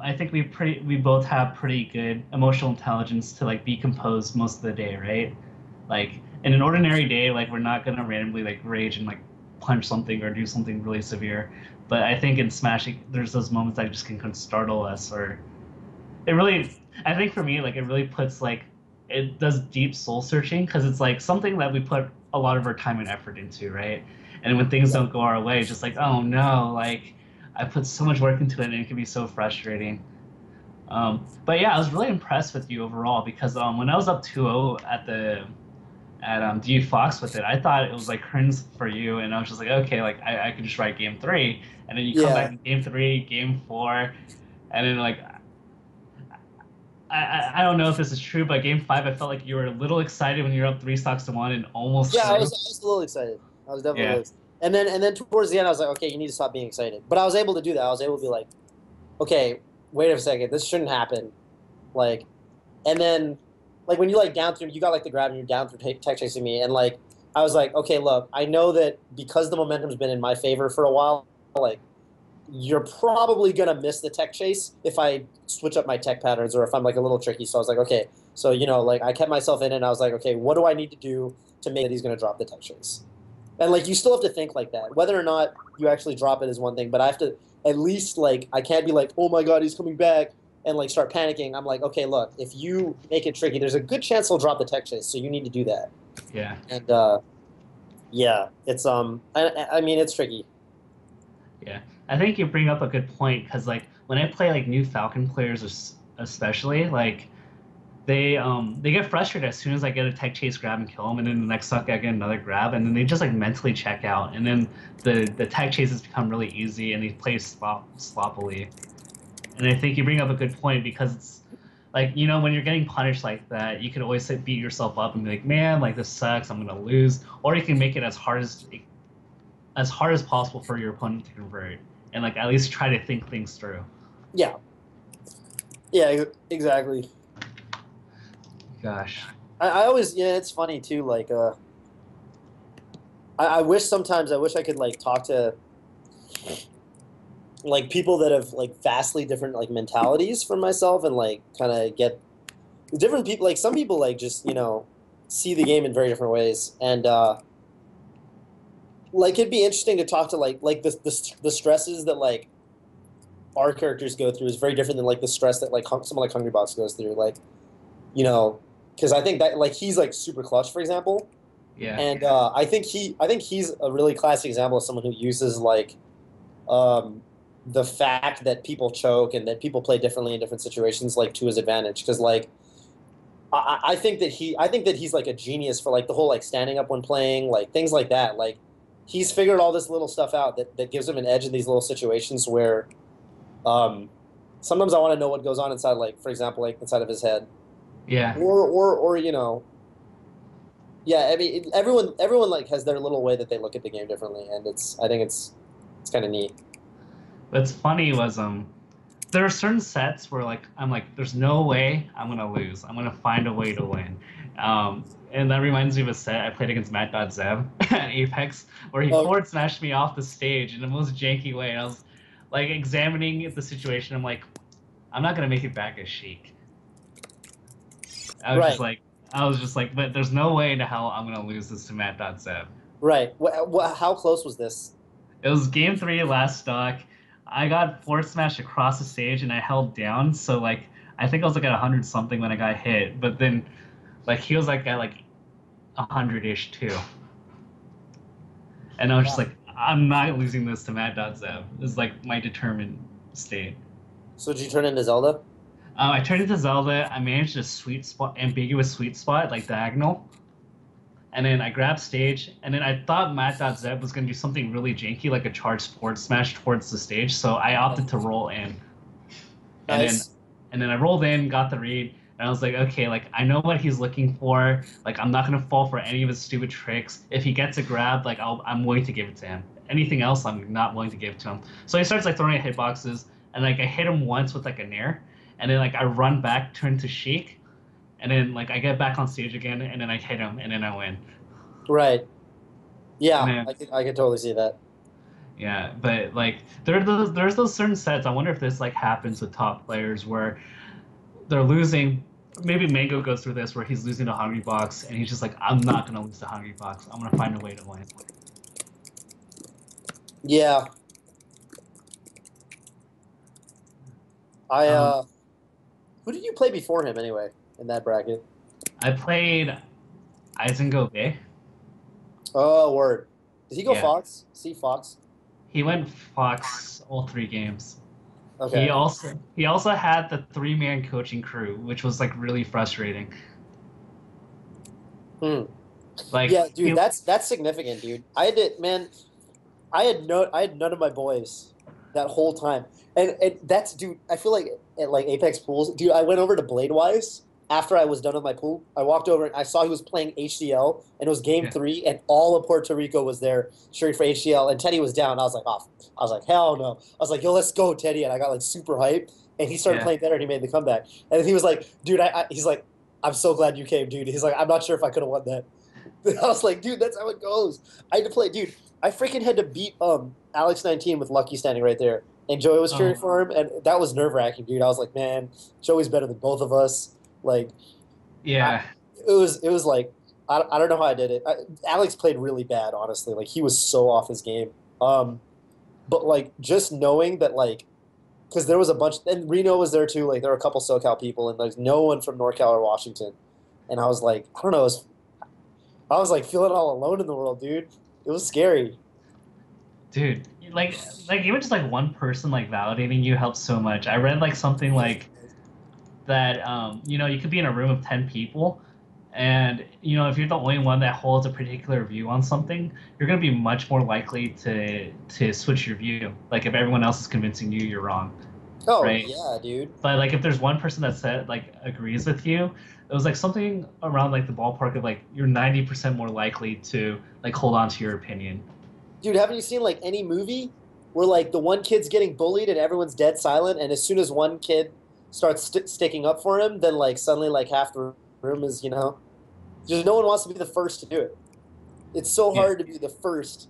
I think we both have pretty good emotional intelligence to like be composed most of the day, right? Like in an ordinary day, like we're not gonna randomly like rage and like punch something or do something really severe. But I think in Smashing, there's those moments that just can kind of startle us, or it really. I think for me, like it really puts like it does deep soul searching because it's like something that we put a lot of our time and effort into, right? And when things yeah, don't go our way, it's just like, oh no, like I put so much work into it, and it can be so frustrating. But yeah, I was really impressed with you overall because when I was up 2-0 at DU Fox with it, I thought it was like cringe for you, and I was just like, okay, like I could just write game three, and then you come back yeah, in game three, game four, and then like I don't know if this is true, but game five, I felt like you were a little excited when you were up 3-1 and almost yeah. through. I was a little excited. I was definitely a Yeah, little excited. And then towards the end, I was like, okay, you need to stop being excited. But I was able to do that. I was able to be like, okay, wait a second, this shouldn't happen. Like, and then like when you like down through, you got like the grab and you're down through tech chasing me, and like I was like, okay, look, I know that because the momentum's been in my favor for a while, like you're probably gonna miss the tech chase if I switch up my tech patterns or if I'm like a little tricky. So I was like, okay, so like I kept myself in it and I was like, okay, what do I need to do to make that he's gonna drop the tech chase? And like you still have to think like that. Whether or not you actually drop it is one thing, but I have to at least like I can't be like, oh my god, he's coming back and like start panicking. I'm like, okay, look, if you make it tricky, there's a good chance he'll drop the tech chase, so you need to do that. yeah. And yeah, it's I mean it's tricky. Yeah, I think you bring up a good point because like when I play like new Falcon players, especially like they get frustrated as soon as I get a tech chase grab and kill them, and then the next suck I get another grab, and then they just like mentally check out, and then the tech chases become really easy, and they play sloppily. And I think you bring up a good point because it's like when you're getting punished like that, you can always say, beat yourself up and be like, man, like this sucks, I'm gonna lose, or you can make it as hard as possible for your opponent to convert, and like at least try to think things through. Yeah, yeah, exactly. Gosh. I always yeah, it's funny too. Like I wish sometimes I wish I could like talk to like people that have like vastly different like mentalities from myself and like kind of get different people. Like some people like just see the game in very different ways, and like it'd be interesting to talk to like the stresses that like our characters go through is very different than like the stress that like someone like Hungrybox goes through. Like you know, because I think that like he's like super clutch, for example, Yeah. and I think he's a really classic example of someone who uses like um, the fact that people choke and that people play differently in different situations like to his advantage. Because like I think that he's like a genius for like the whole like standing up when playing, like things like that. Like he's figured all this little stuff out that gives him an edge in these little situations where um, sometimes I want to know what goes on inside, like for example, like inside of his head, Yeah. or yeah. I mean, everyone like has their little way that they look at the game differently, and I think it's kind of neat. What's funny was there are certain sets where like I'm like there's no way I'm gonna lose. I'm gonna find a way to win. And that reminds me of a set I played against Matt.Zeb at Apex where he Oh, forward smashed me off the stage in the most janky way. And I was like examining the situation. I'm like, I'm not gonna make it back as Sheik. I was just right, like, but there's no way in hell I'm gonna lose this to Matt.Zeb. right. How close was this? It was game three last stock. I got forward smashed across the stage and I held down. So like I think I was like at 100 something when I got hit, but then like he was like at like 100-ish too. And I was just Wow. like, I'm not losing this to Matt.Zeb. It's like my determined state. So did you turn into Zelda? I turned into Zelda. I managed a sweet spot, ambiguous sweet spot, like diagonal. And then I grabbed stage, and then I thought Matt.Zeb was going to do something really janky, like a charge forward smash towards the stage. So I opted to roll in, and then Nice. and then I rolled in, got the read, And I was like, okay, like I know what he's looking for. Like I'm not gonna fall for any of his stupid tricks. If he gets a grab, like I'm willing to give it to him. Anything else, I'm not willing to give to him. So he starts like throwing at hitboxes, and like I hit him once with like a nair, and then like I run back, turn to shake, and then like I get back on stage again, and then I hit him, and then I win. Right. And Yeah, then I could totally see that. yeah, but like there's those certain sets. I wonder if this like happens with top players where they're losing. Maybe Mango goes through this where he's losing to Hungry Box, and he's just like, I'm not gonna lose to Hungry Box. I'm gonna find a way to win. Yeah. I Um, who did you play before him anyway in that bracket? I played Eisengo Bay. Oh, word. Did he go Yeah, Fox? See Fox? he went Fox all 3 games. Okay. He also had the 3-man coaching crew, which was like really frustrating. Hmm. Like Yeah, dude, that's significant, dude. I had to, man. I had none of my boys that whole time, and that's, dude. I feel like at like Apex pools, dude. I went over to Bladewise after I was done with my pool. I walked over and I saw he was playing HCL, and it was game yeah, three, and all of Puerto Rico was there cheering for HCL, and Teddy was down. I was like, off. I was like, hell no. I was like, yo, let's go, Teddy, and I got like super hype, and he started yeah, playing better, and he made the comeback, and he was like, dude, he's like, I'm so glad you came, dude. He's like, I'm not sure if I could have won that. I was like, dude, that's how it goes. I had to play, dude. I freaking had to beat Alex 19 with Lucky standing right there, and Joey was cheering oh for him, and that was nerve wracking, dude. I was like, man, Joey's better than both of us. Like, I, yeah, it was like, I don't know how I did it. Alex played really bad, honestly. Like he was so off his game. But like just knowing that, like, because there was a bunch, and Reno was there too. Like there were a couple SoCal people, and there's no one from NorCal or Washington, and I was like, I don't know, I was like feeling all alone in the world, dude. It was scary. dude. Like even just like one person like validating you helps so much. I read like something like that you could be in a room of 10 people, and if you're the only one that holds a particular view on something, you're going to be much more likely to switch your view, like if everyone else is convincing you you're wrong, Oh right? yeah, dude. But like if there's one person that said like agrees with you, it was like something around like the ballpark of like you're 90% more likely to like hold on to your opinion. Dude, haven't you seen like any movie where like the one kid's getting bullied and everyone's dead silent, and as soon as one kid starts sticking up for him, then like suddenly like half the room is, just no one wants to be the first to do it. It's so Yeah, hard to be the first,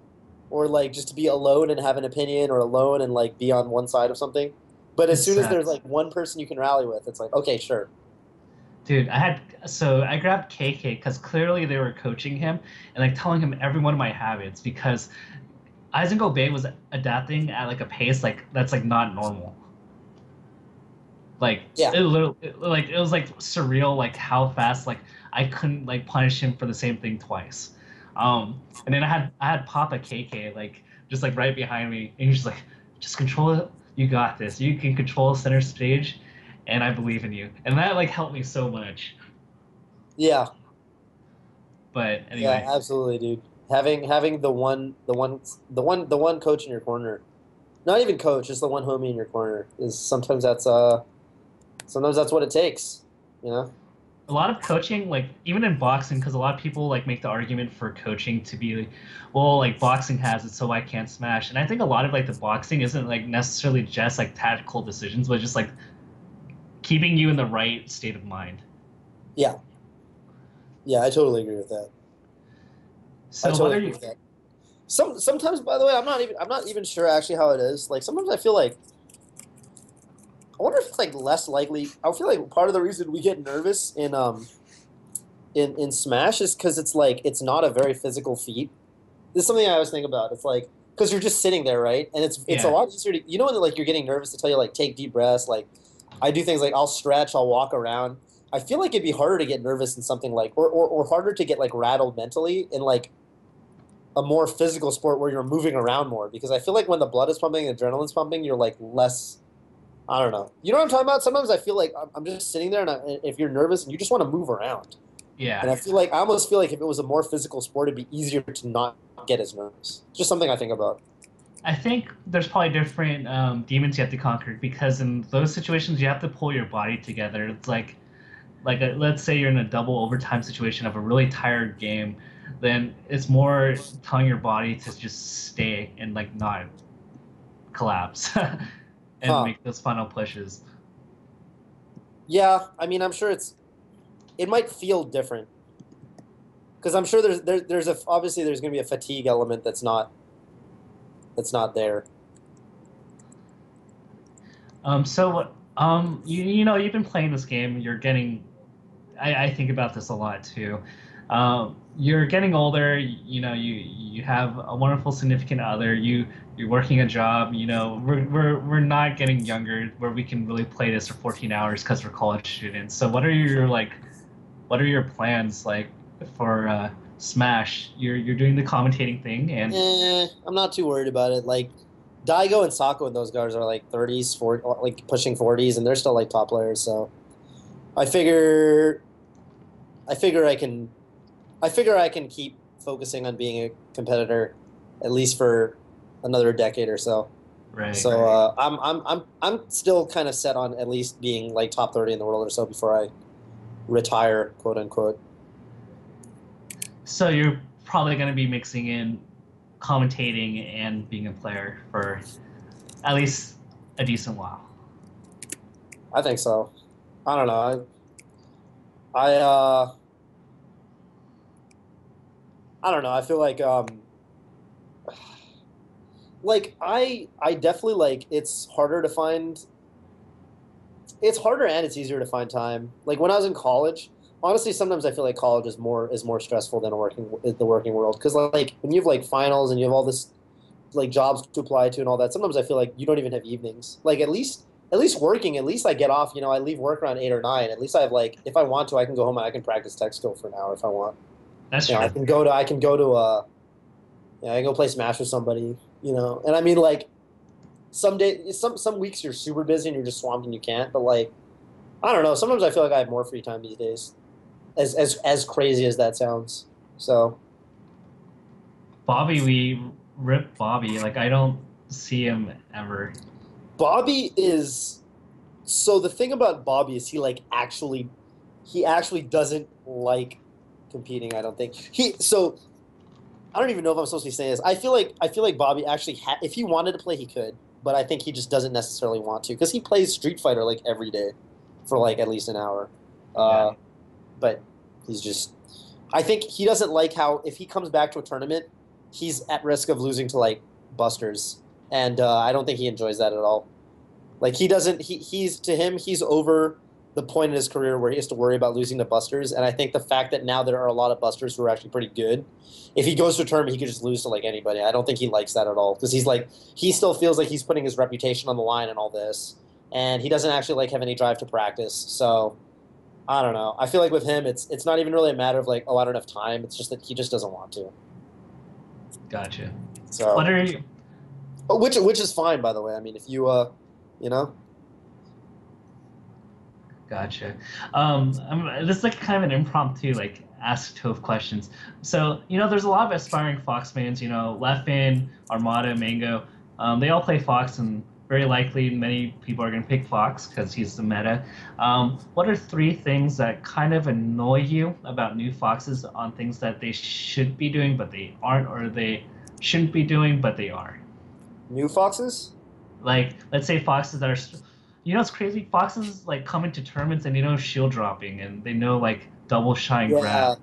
or like just to be alone and have an opinion, or alone and like be on one side of something. But as it's soon as there's like one person you can rally with, it's like, okay, sure. dude, I grabbed KK because clearly they were coaching him and like telling him every one of my habits because Eisengo Bay was adapting at like a pace like that's like not normal. Like Yeah. like it was like surreal like how fast like I couldn't like punish him for the same thing twice. And then I had Papa KK like just like right behind me, and he's just like, just control it. You got this. You can control center stage, and I believe in you. And that like helped me so much. Yeah. But Yeah, anyway, absolutely, dude. Having the one coach in your corner, not even coach, just the one homie in your corner is sometimes that's what it takes, you know? a lot of coaching, like even in boxing, because a lot of people like make the argument for coaching to be like, well, like boxing has it, so I can't smash. And I think a lot of like the boxing isn't like necessarily just like tactical decisions, but just like keeping you in the right state of mind. Yeah. Yeah, I totally agree with that. I So what totally are agree you? with that. Sometimes, by the way, I'm not even sure actually how it is. Like sometimes I feel like I wonder if it's like less likely. I feel like part of the reason we get nervous in Smash is because it's like it's not a very physical feat. This is something I always think about. It's like because you're just sitting there, right? And it's a Yeah, lot easier to, when like you're getting nervous, to tell you like take deep breaths. Like I do things like I'll stretch, I'll walk around. I feel like it'd be harder to get nervous in something like, or harder to get like rattled mentally in like a more physical sport where you're moving around more, because I feel like when the blood is pumping, adrenaline's pumping, you're like less. I don't know. You know what I'm talking about? Sometimes I feel like I'm just sitting there, and if you're nervous and you just want to move around, and yeah. I almost feel like if it was a more physical sport, it'd be easier to not get as nervous. Just something I think about. I think there's probably different demons you have to conquer because in those situations you have to pull your body together. It's like like let's say you're in a double overtime situation of a really tired game, then it's more telling your body to just stay and like not collapse and Huh. make those final pushes. Yeah, I mean, I'm sure it might feel different because I'm sure there's a obviously there's going to be a fatigue element that's not there. You know you've been playing this game. You're getting I think about this a lot too. You're getting older. You know, you have a wonderful significant other. You're working a job. You know, we're not getting younger where we can really play this for 14 hours because we're college students. So what are your plans like for Smash? You're doing the commentating thing, and I'm not too worried about it. Like Daigo and Sako and those guys are like 30s, 40, like pushing 40s, and they're still like top players. So I figure, I figure I can, I figure I can keep focusing on being a competitor, at least for another decade or so. right. So I'm still kind of set on at least being like top 30 in the world or so before I retire, quote unquote. So you're probably going to be mixing in commentating and being a player for at least a decent while. I think so. I don't know. I don't know. I feel like I definitely like it's harder and it's easier to find time. Like when I was in college, honestly, sometimes I feel like college is more stressful than the working world because like when you have like finals and you have all this like jobs to apply to and all that. Sometimes I feel like you don't even have evenings. Like at least working, at least I get off. You know, I leave work around 8 or 9. At least I have like if I want to, I can go home and I can practice tech skill for an hour if I want. That's You know, true. I can go to yeah, I can go play Smash with somebody. You know, and I mean like some weeks you're super busy and you're just swamped and you can't. But like I don't know. Sometimes I feel like I have more free time these days. As crazy as that sounds. So Bobby, we rip Bobby. Like I don't see him ever. Bobby is so the thing about Bobby is he actually doesn't like competing. I don't think I don't even know if I'm supposed to be saying this. I feel like Bobby actually if he wanted to play he could, but I think he just doesn't necessarily want to because he plays Street Fighter like every day for like at least an hour. Yeah. Uh, but he's just I think he doesn't like how if he comes back to a tournament, he's at risk of losing to like Busters, and I don't think he enjoys that at all. Like he doesn't. He's to him. He's over the point in his career where he has to worry about losing to Busters. And I think the fact that now there are a lot of Busters who are actually pretty good, if he goes to a tournament, he could just lose to like anybody. I don't think he likes that at all because he's like he still feels like he's putting his reputation on the line and all this, and he doesn't actually like have any drive to practice. So I don't know. I feel like with him, it's not even really a matter of like oh I don't have time. It's just that he just doesn't want to. Gotcha. So What are you? which is fine by the way. I mean if you you know Gotcha. This is like kind of an impromptu like ask Toph questions. So you know, there's a lot of aspiring Fox fans. You know, Leffen, Armada, Mango. They all play Fox, and very likely many people are going to pick Fox because he's the meta. What are three things that kind of annoy you about new Foxes on things that they should be doing but they aren't, or they shouldn't be doing but they are? new foxes. Like, let's say foxes that are, you know, it's crazy. Foxes like come into tournaments and you know shield dropping and they know like double shine grab. Yeah,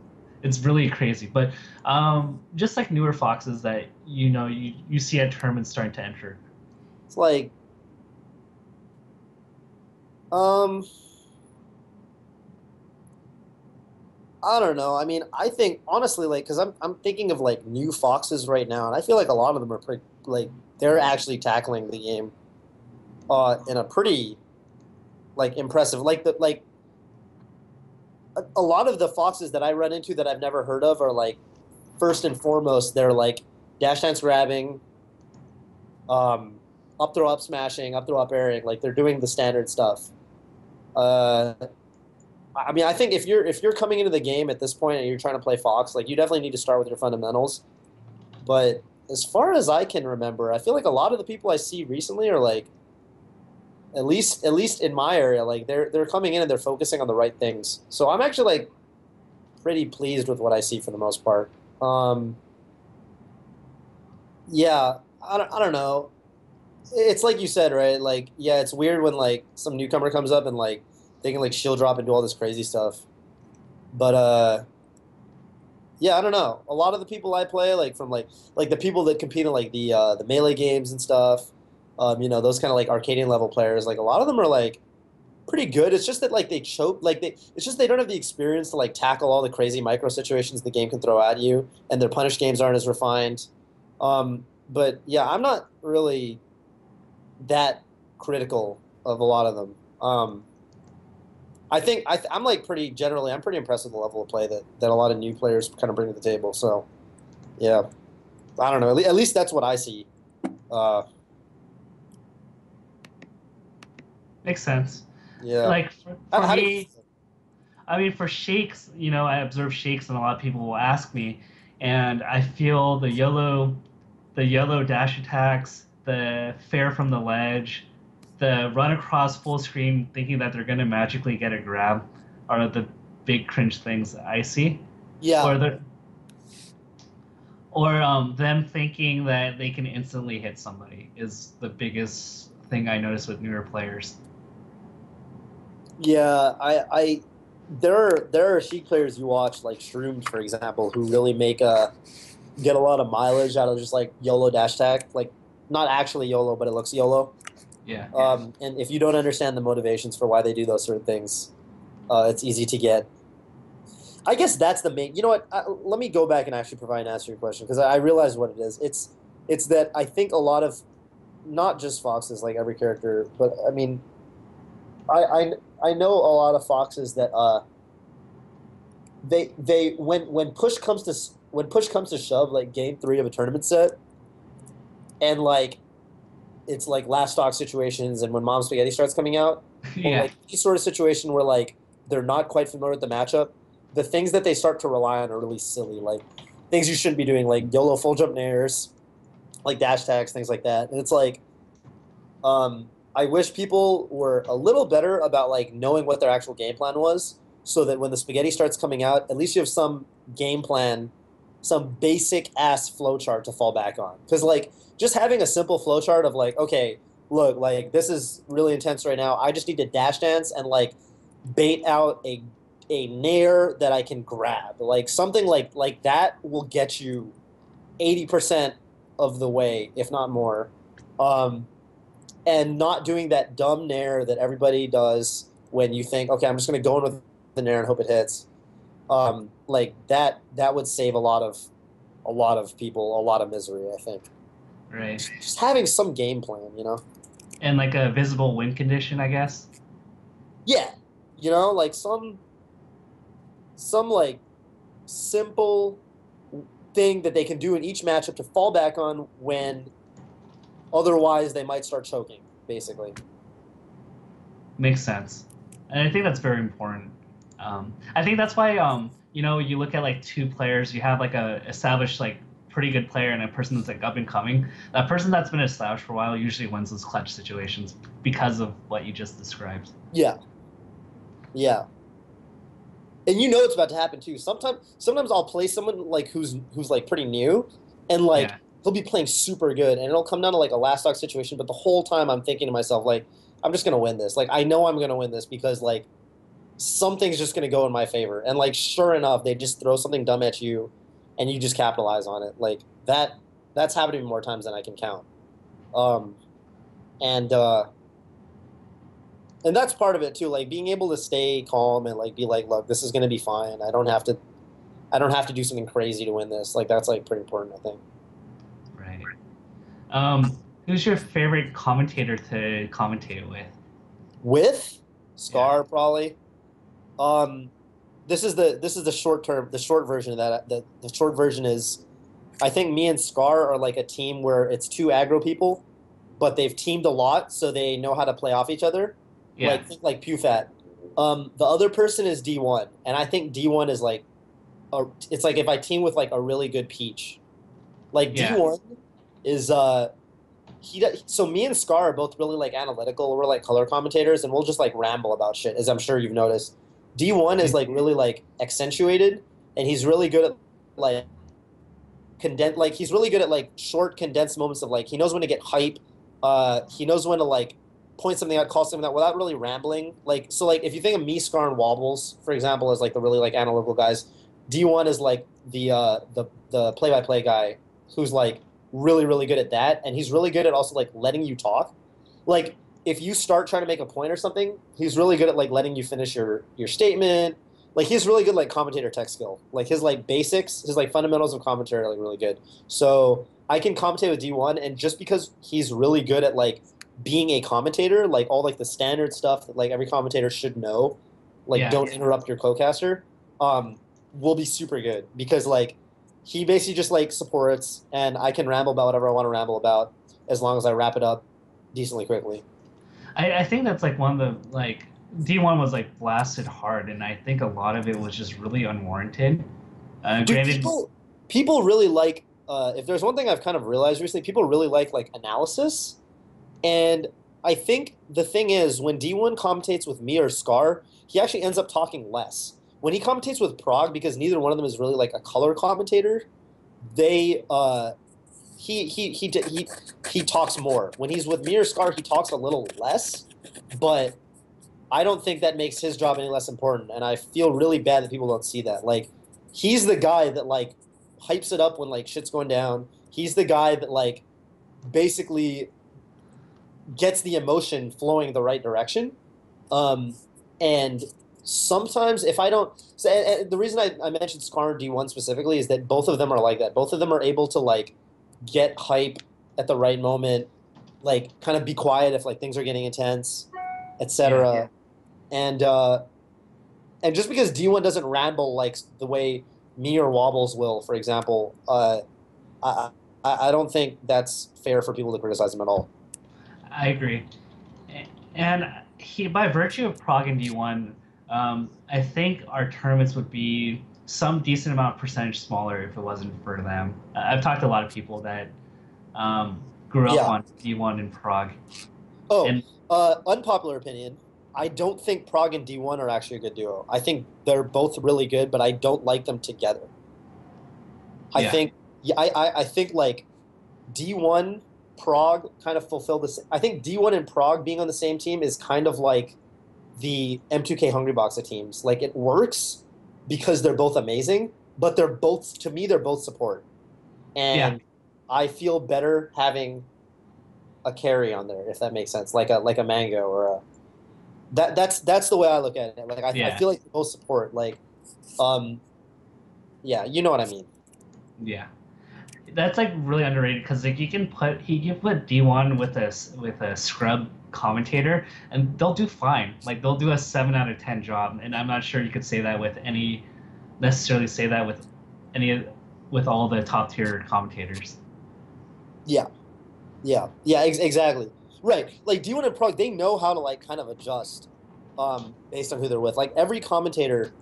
It's really crazy. But just like newer foxes that you know you see at tournaments starting to enter. it's like um I don't know. I mean, I think honestly, like, because I'm thinking of like new foxes right now, and I feel like a lot of them are pretty like they're actually tackling the game in a pretty like impressive like a lot of the foxes that I run into that I've never heard of are like first and foremost they're like dash dance grabbing, um, up throw up smashing, up throw up airing, like they're doing the standard stuff. Uh, I mean, I think if you're coming into the game at this point and you're trying to play Fox, like you definitely need to start with your fundamentals. But as far as I can remember, I feel like a lot of the people I see recently are like At least in my area, like they're coming in and they're focusing on the right things. So I'm actually like pretty pleased with what I see for the most part. Um, yeah, I don't know. It's like you said, right? Like, yeah, it's weird when like some newcomer comes up and like they can like shield drop and do all this crazy stuff. But yeah, I don't know. A lot of the people I play, like from like the people that compete in like the melee games and stuff, those kind of like Arcadian level players, like a lot of them are like pretty good. It's just that like they choke, like it's just they don't have the experience to like tackle all the crazy micro situations the game can throw at you, and their punish games aren't as refined. But yeah, I'm not really that critical of a lot of them. I think I'm like pretty generally I'm pretty impressed with the level of play that a lot of new players kind of bring to the table. So yeah, I don't know. At least that's what I see. Uh, Makes sense. yeah. Like for How do you? me, I mean, for shakes, I observe shakes, and a lot of people will ask me, and I feel the yellow dash attacks, the fair from the ledge, the run across full screen, thinking that they're gonna magically get a grab, are the big cringe things that I see, Yeah, or the or them thinking that they can instantly hit somebody is the biggest thing I notice with newer players. yeah. There are Sheik players you watch like Shrooms, for example, who really get a lot of mileage out of just like YOLO dash tag, like not actually YOLO, but it looks YOLO. Yeah. And if you don't understand the motivations for why they do those sort of things, it's easy to get. I guess that's the main. You know what? Let me go back and actually provide an answer to your question because I realize what it is. It's that I think a lot of not just foxes, like every character, but I mean, I I, I know a lot of foxes that they when push comes to shove, like game three of a tournament set, and like it's like last stock situations and when Mom Spaghetti starts coming out, or Yeah. like any sort of situation where like they're not quite familiar with the matchup, the things that they start to rely on are really silly, like things you shouldn't be doing, like YOLO full jump nairs, like dash tags, things like that. And it's like, I wish people were a little better about like knowing what their actual game plan was, so that when the spaghetti starts coming out, at least you have some game plan, some basic ass flowchart to fall back on. Because like just having a simple flowchart of like, okay, look, like this is really intense right now. I just need to dash dance and like bait out a nair that I can grab. Like something like that will get you 80% of the way, if not more. Um, and not doing that dumb nair that everybody does when you think, okay, I'm just going to go in with the nair and hope it hits. Like that would save a lot of people a lot of misery. I think Right. just having some game plan. And like a visible win condition, I guess. Yeah, like some like simple thing that they can do in each matchup to fall back on when otherwise they might start choking. Basically, Makes sense. And I think that's very important. I think that's why you look at like two players, you have like a established like pretty good player and a person that's like up and coming. That person that's been established for a while usually wins those clutch situations because of what you just described. yeah, yeah. And it's about to happen too. Sometimes I'll play someone like who's like pretty new, and like Yeah. he'll be playing super good, and it'll come down to like a last stock situation. But the whole time I'm thinking to myself like, I'm just gonna win this. Like I know I'm gonna win this because like something's just gonna go in my favor. And like sure enough, they just throw something dumb at you, and you just capitalize on it. Like that's happened to me more times than I can count. Um, and and that's part of it too. Like being able to stay calm and like be like, look, this is gonna be fine. I don't have to do something crazy to win this. Like that's like pretty important, I think. Right. Who's your favorite commentator to commentate with? With Yeah. Scar probably. Um, this is the short term, the short version of that. The short version is, I think me and Scar are like a team where it's two aggro people, but they've teamed a lot, so they know how to play off each other. Yeah. Think like Pufat. The other person is D1, and I think D1 is like it's like if I team with like a really good Peach, like Yeah. D1 is So me and Scar are both really like analytical. We're like color commentators, and we'll just like ramble about shit, as I'm sure you've noticed. D1 is like really like accentuated, and he's really good at like he's really good at like short condensed moments of like he knows when to get hype. He knows when to like point something out, call something out without really rambling. Like so, like if you think of me, Scar, and Wobbles, for example, as like the really like analytical guys, D1 is like the play by play guy who's like really good at that, and he's really good at also like letting you talk. Like if you start trying to make a point or something, he's really good at like letting you finish your statement. Like he's really good like commentator tech skill. Like his like basics, his like fundamentals of commentary are like really good. So I can commentate with D1, and just because he's really good at like being a commentator, like all like the standard stuff that like every commentator should know, like Yeah. don't interrupt your co-caster, will be super good because like he basically just like supports, and I can ramble about whatever I want to ramble about as long as I wrap it up decently quickly. I think that's like one of the like D1 was like blasted hard, and I think a lot of it was just really unwarranted. Dude, Granted, people really like if there's one thing I've kind of realized recently, people really like analysis. And I think the thing is when D1 commentates with me or Scar, he actually ends up talking less. When he commentates with Prague, because neither one of them is really like a color commentator, they he talks more. When he's with me or Scar, he talks a little less, but I don't think that makes his job any less important, and I feel really bad that people don't see that. Like, he's the guy that like hypes it up when like shit's going down. He's the guy that like basically gets the emotion flowing the right direction. And sometimes if I don't, so, and the reason I mentioned Scar and D1 specifically is that both of them are like that. Both of them are able to like get hype at the right moment, like kind of be quiet if like things are getting intense, etc. And just because D1 doesn't ramble like the way me or Wobbles will, for example, I I don't think that's fair for people to criticize him at all. I agree. And he, by virtue of Prague and D1, I think our tournaments would be some decent amount percentage smaller if it wasn't for them. I've talked to a lot of people that grew up Yeah. on D1 in Prague. Oh, And unpopular opinion. I don't think Prague and D1 are actually a good duo. I think they're both really good, but I don't like them together. I yeah, think, yeah, I think like D1 Prague kind of fulfill this. I think D1 and Prague being on the same team is kind of like the M2K Hungrybox of teams. Like it works because they're both amazing, but they're both to me they're both support, yeah, and I feel better having a carry on there if that makes sense, like a Mango or a that's the way I look at it. Like I yeah, feel like they both support. Like um yeah, you know what I mean. yeah. That's like really underrated because like you can put D1 with a scrub commentator and they'll do fine. Like they'll do a 7 out of 10 job, and I'm not sure you could say that with any necessarily say that with any with all the top tier commentators. Yeah. Yeah, exactly. Right. Like D1 and Prague, they know how to like kind of adjust based on who they're with. Like every commentator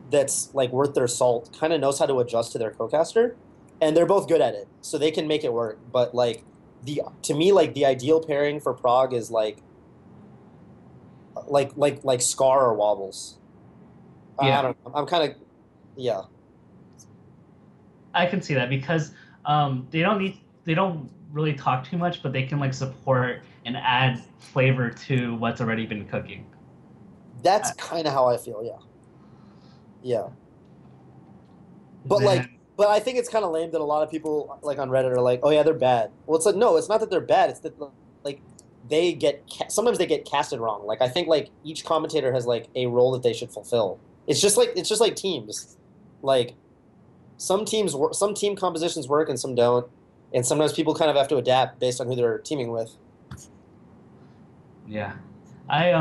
that's like worth their salt kind of knows how to adjust to their co-caster, and they're both good at it. So they can make it work. But like the to me like the ideal pairing for Prague is like Scar or Wobbles. I Yeah, don't know. I'm kind of yeah. I can see that because they don't really talk too much, but they can like support and add flavor to what's already been cooking. That's Uh, kind of how I feel, yeah. Yeah. But like, then but I think it's kind of lame that a lot of people like on Reddit are like, "Oh yeah, they're bad." Well, it's like no, it's not that they're bad. It's that like sometimes they get casted wrong. Like I think like each commentator has like a role that they should fulfill. It's just like teams. Like some teams work, some team compositions work and some don't, and sometimes people kind of have to adapt based on who they're teaming with. yeah, I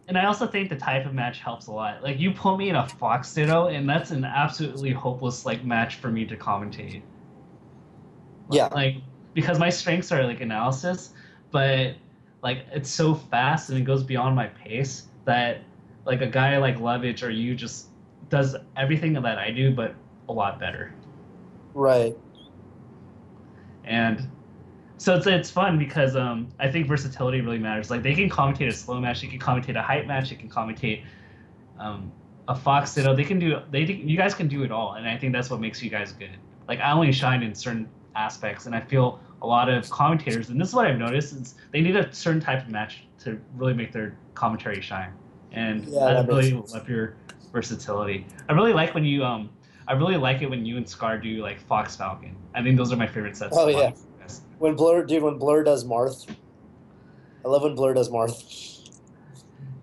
and I also think the type of match helps a lot. Like you put me in a Fox Ditto, and that's an absolutely hopeless like match for me to commentate. Yeah, Like because my strengths are like analysis, but like it's so fast and it goes beyond my pace that like a guy like Lovich or you just does everything that I do, but a lot better. right. And So it's fun because I think versatility really matters. Like they can commentate a slow match, they can commentate a hype match, they can commentate um, a Fox Ditto. You guys can do it all, and I think that's what makes you guys good. Like I only shine in certain aspects, and I feel a lot of commentators, and this is what I've noticed, is they need a certain type of match to really make their commentary shine. And Yeah, I that makes really sense. love your versatility. I really like when you I really like it when you and Scar do like Fox Falcon. I think those are my favorite sets Oh to yeah, watch. Yes. when Blur does Marth, I love when Blur does Marth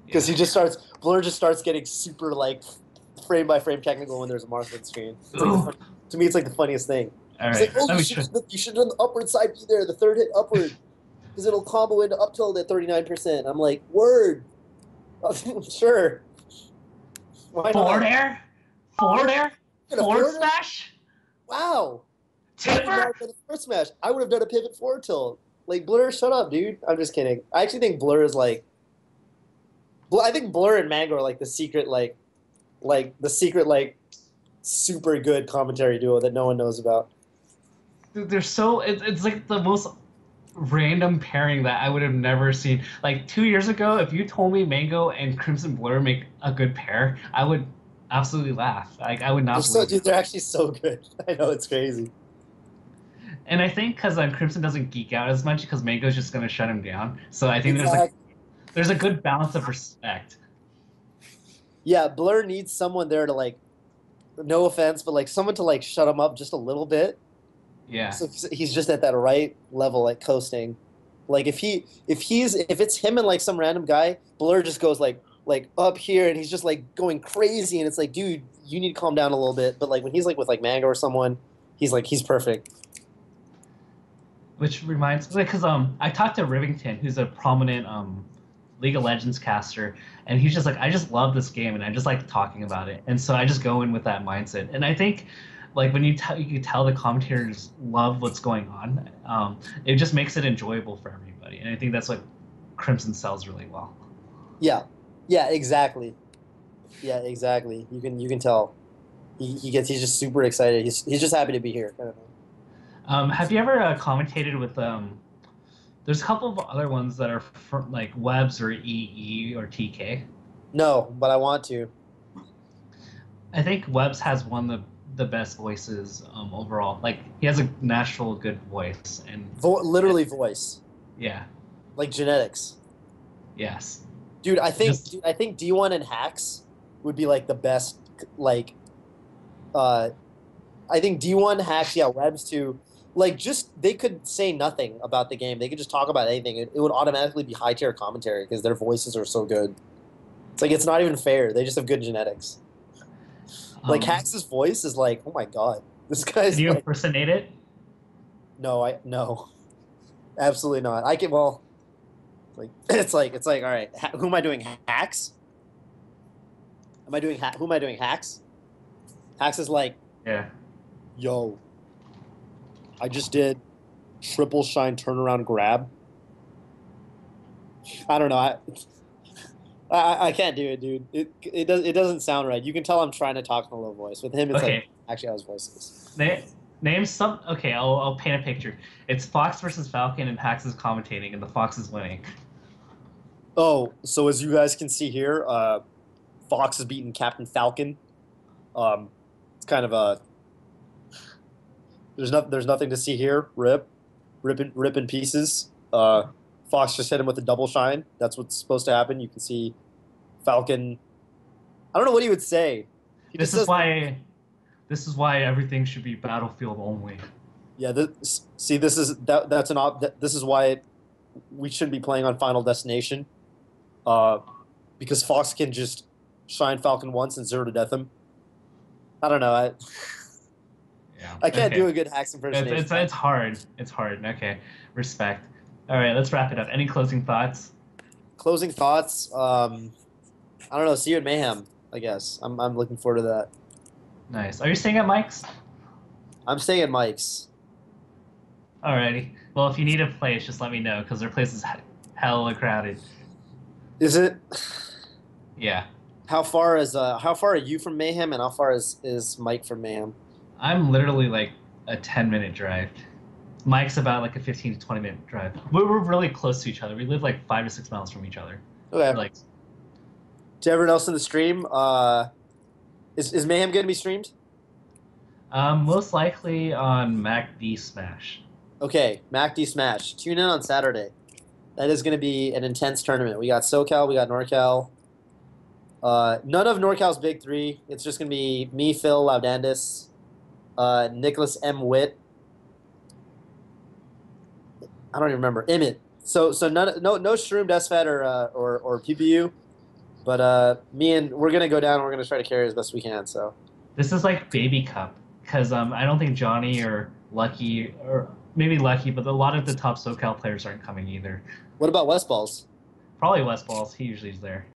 because Yeah. he just starts Blur just starts getting super like frame by frame technical when there's a Marth on screen. It's like Ooh. to me, it's like the funniest thing. All He's like, right. oh, Let me try. you should on the upward side be there, the third hit upward, because it'll combo into up tilt at 39%. I'm like, word, sure, why Forward not? air, forward air, Gonna forward forward it? smash, Wow, I did not tipper. have done a forward smash. I would have done a pivot forward tilt. Like Blur, shut up, dude. I'm just kidding. I actually think Blur is like, I think Blur and Mango are like the secret, like super good commentary duo that no one knows about. Dude, they're so it's like the most random pairing that I would have never seen. Like 2 years ago, if you told me Mango and Crimson Blur make a good pair, I would absolutely laugh. Like I would They're not so, believe it. dude, they're actually so good. I know it's crazy. And I think because Crimson doesn't geek out as much because Mango's just gonna shut him down. So I think Exactly. there's a good balance of respect. Yeah, Blur needs someone there to like, no offense, but like someone to like shut him up just a little bit. Yeah. So he's just at that right level, like coasting. Like if it's him and like some random guy, Blur just goes like up here and he's just like going crazy and it's like, dude, you need to calm down a little bit. But like when he's like with like Mango or someone, he's perfect. Which reminds me, because I talked to Rivington, who's a prominent League of Legends caster, and he's just like, I just love this game, and I just like talking about it, and so I just go in with that mindset. And I think, like when you can tell the commentators love what's going on, it just makes it enjoyable for everybody, and I think that's what Crimson sells really well. Yeah. Yeah, exactly. Yeah, exactly. You can tell. He's just super excited. He's just happy to be here, kind of thing. Have you ever commentated with There's a couple of other ones that are from like Webs or EE or TK. No, but I want to. I think Webbs has one of the best voices overall. Like he has a natural good voice, and Literally voice. yeah, Like genetics. yes, Dude, just I think D1 and Hacks would be like the best like uh I think D1 Hacks, yeah, Webs too. Like just they could say nothing about the game. They could just talk about anything. It would automatically be high tier commentary because their voices are so good. It's like it's not even fair. They just have good genetics. Like um. Hacks' voice is like, oh my god. This Can guy's you like impersonate it? no. Absolutely not. I can well like it's like all right, who am I doing hacks? Who am I doing hacks? Hacks is like, Yeah. "Yo, I just did triple shine turnaround grab." I don't know. I can't do it, dude. It doesn't sound right. You can tell I'm trying to talk in a low voice. With him, it's like Okay. actually how his voice is. Name some. Okay, I'll paint a picture. It's Fox versus Falcon, and Hax is commentating, and the Fox is winning. Oh, so as you guys can see here, Fox has beaten Captain Falcon. It's kind of a there's nothing to see here. Rip in pieces. Fox just hit him with a double shine. That's what's supposed to happen. You can see Falcon. I don't know what he would say. He just This is says, why. This is why everything should be Battlefield only. "Yeah, see, this is that's an this is why we shouldn't be playing on Final Destination, uh, because Fox can just shine Falcon once and zero to death him. I don't know. Yeah. I can't do Okay. a good Hacks impersonation. It's hard. It's hard. Okay. Respect. All right. Let's wrap it up. Any closing thoughts? Closing thoughts. I don't know. See you at Mayhem. I guess I'm looking forward to that. Nice. Are you staying at Mike's? I'm staying at Mike's. Alrighty. Well, if you need a place, just let me know because their place is hella crowded. Is it? Yeah. How far are you from Mayhem, and how far is Mike from Mayhem? I'm literally like a 10-minute drive. Mike's about like a 15 to 20 minute drive. We're really close to each other. We live like 5 to 6 miles from each other. Okay. We're like, To everyone else in the stream, is Mayhem going to be streamed? most likely on MacD Smash. Okay, MacD Smash. Tune in on Saturday. That is going to be an intense tournament. We got SoCal, we got NorCal. None of NorCal's big three. It's just going to be me, Phil, Laudandis, Nicholas M. Witt. I don't even remember. Emmett. So no Shroomed SFAT or PPU. But we're going to go down and we're going to try to carry as best we can. So This is like Baby Cup because I don't think Johnny or Lucky or maybe Lucky, but a lot of the top SoCal players aren't coming either. what about West Balls? Probably West Balls. He usually is there.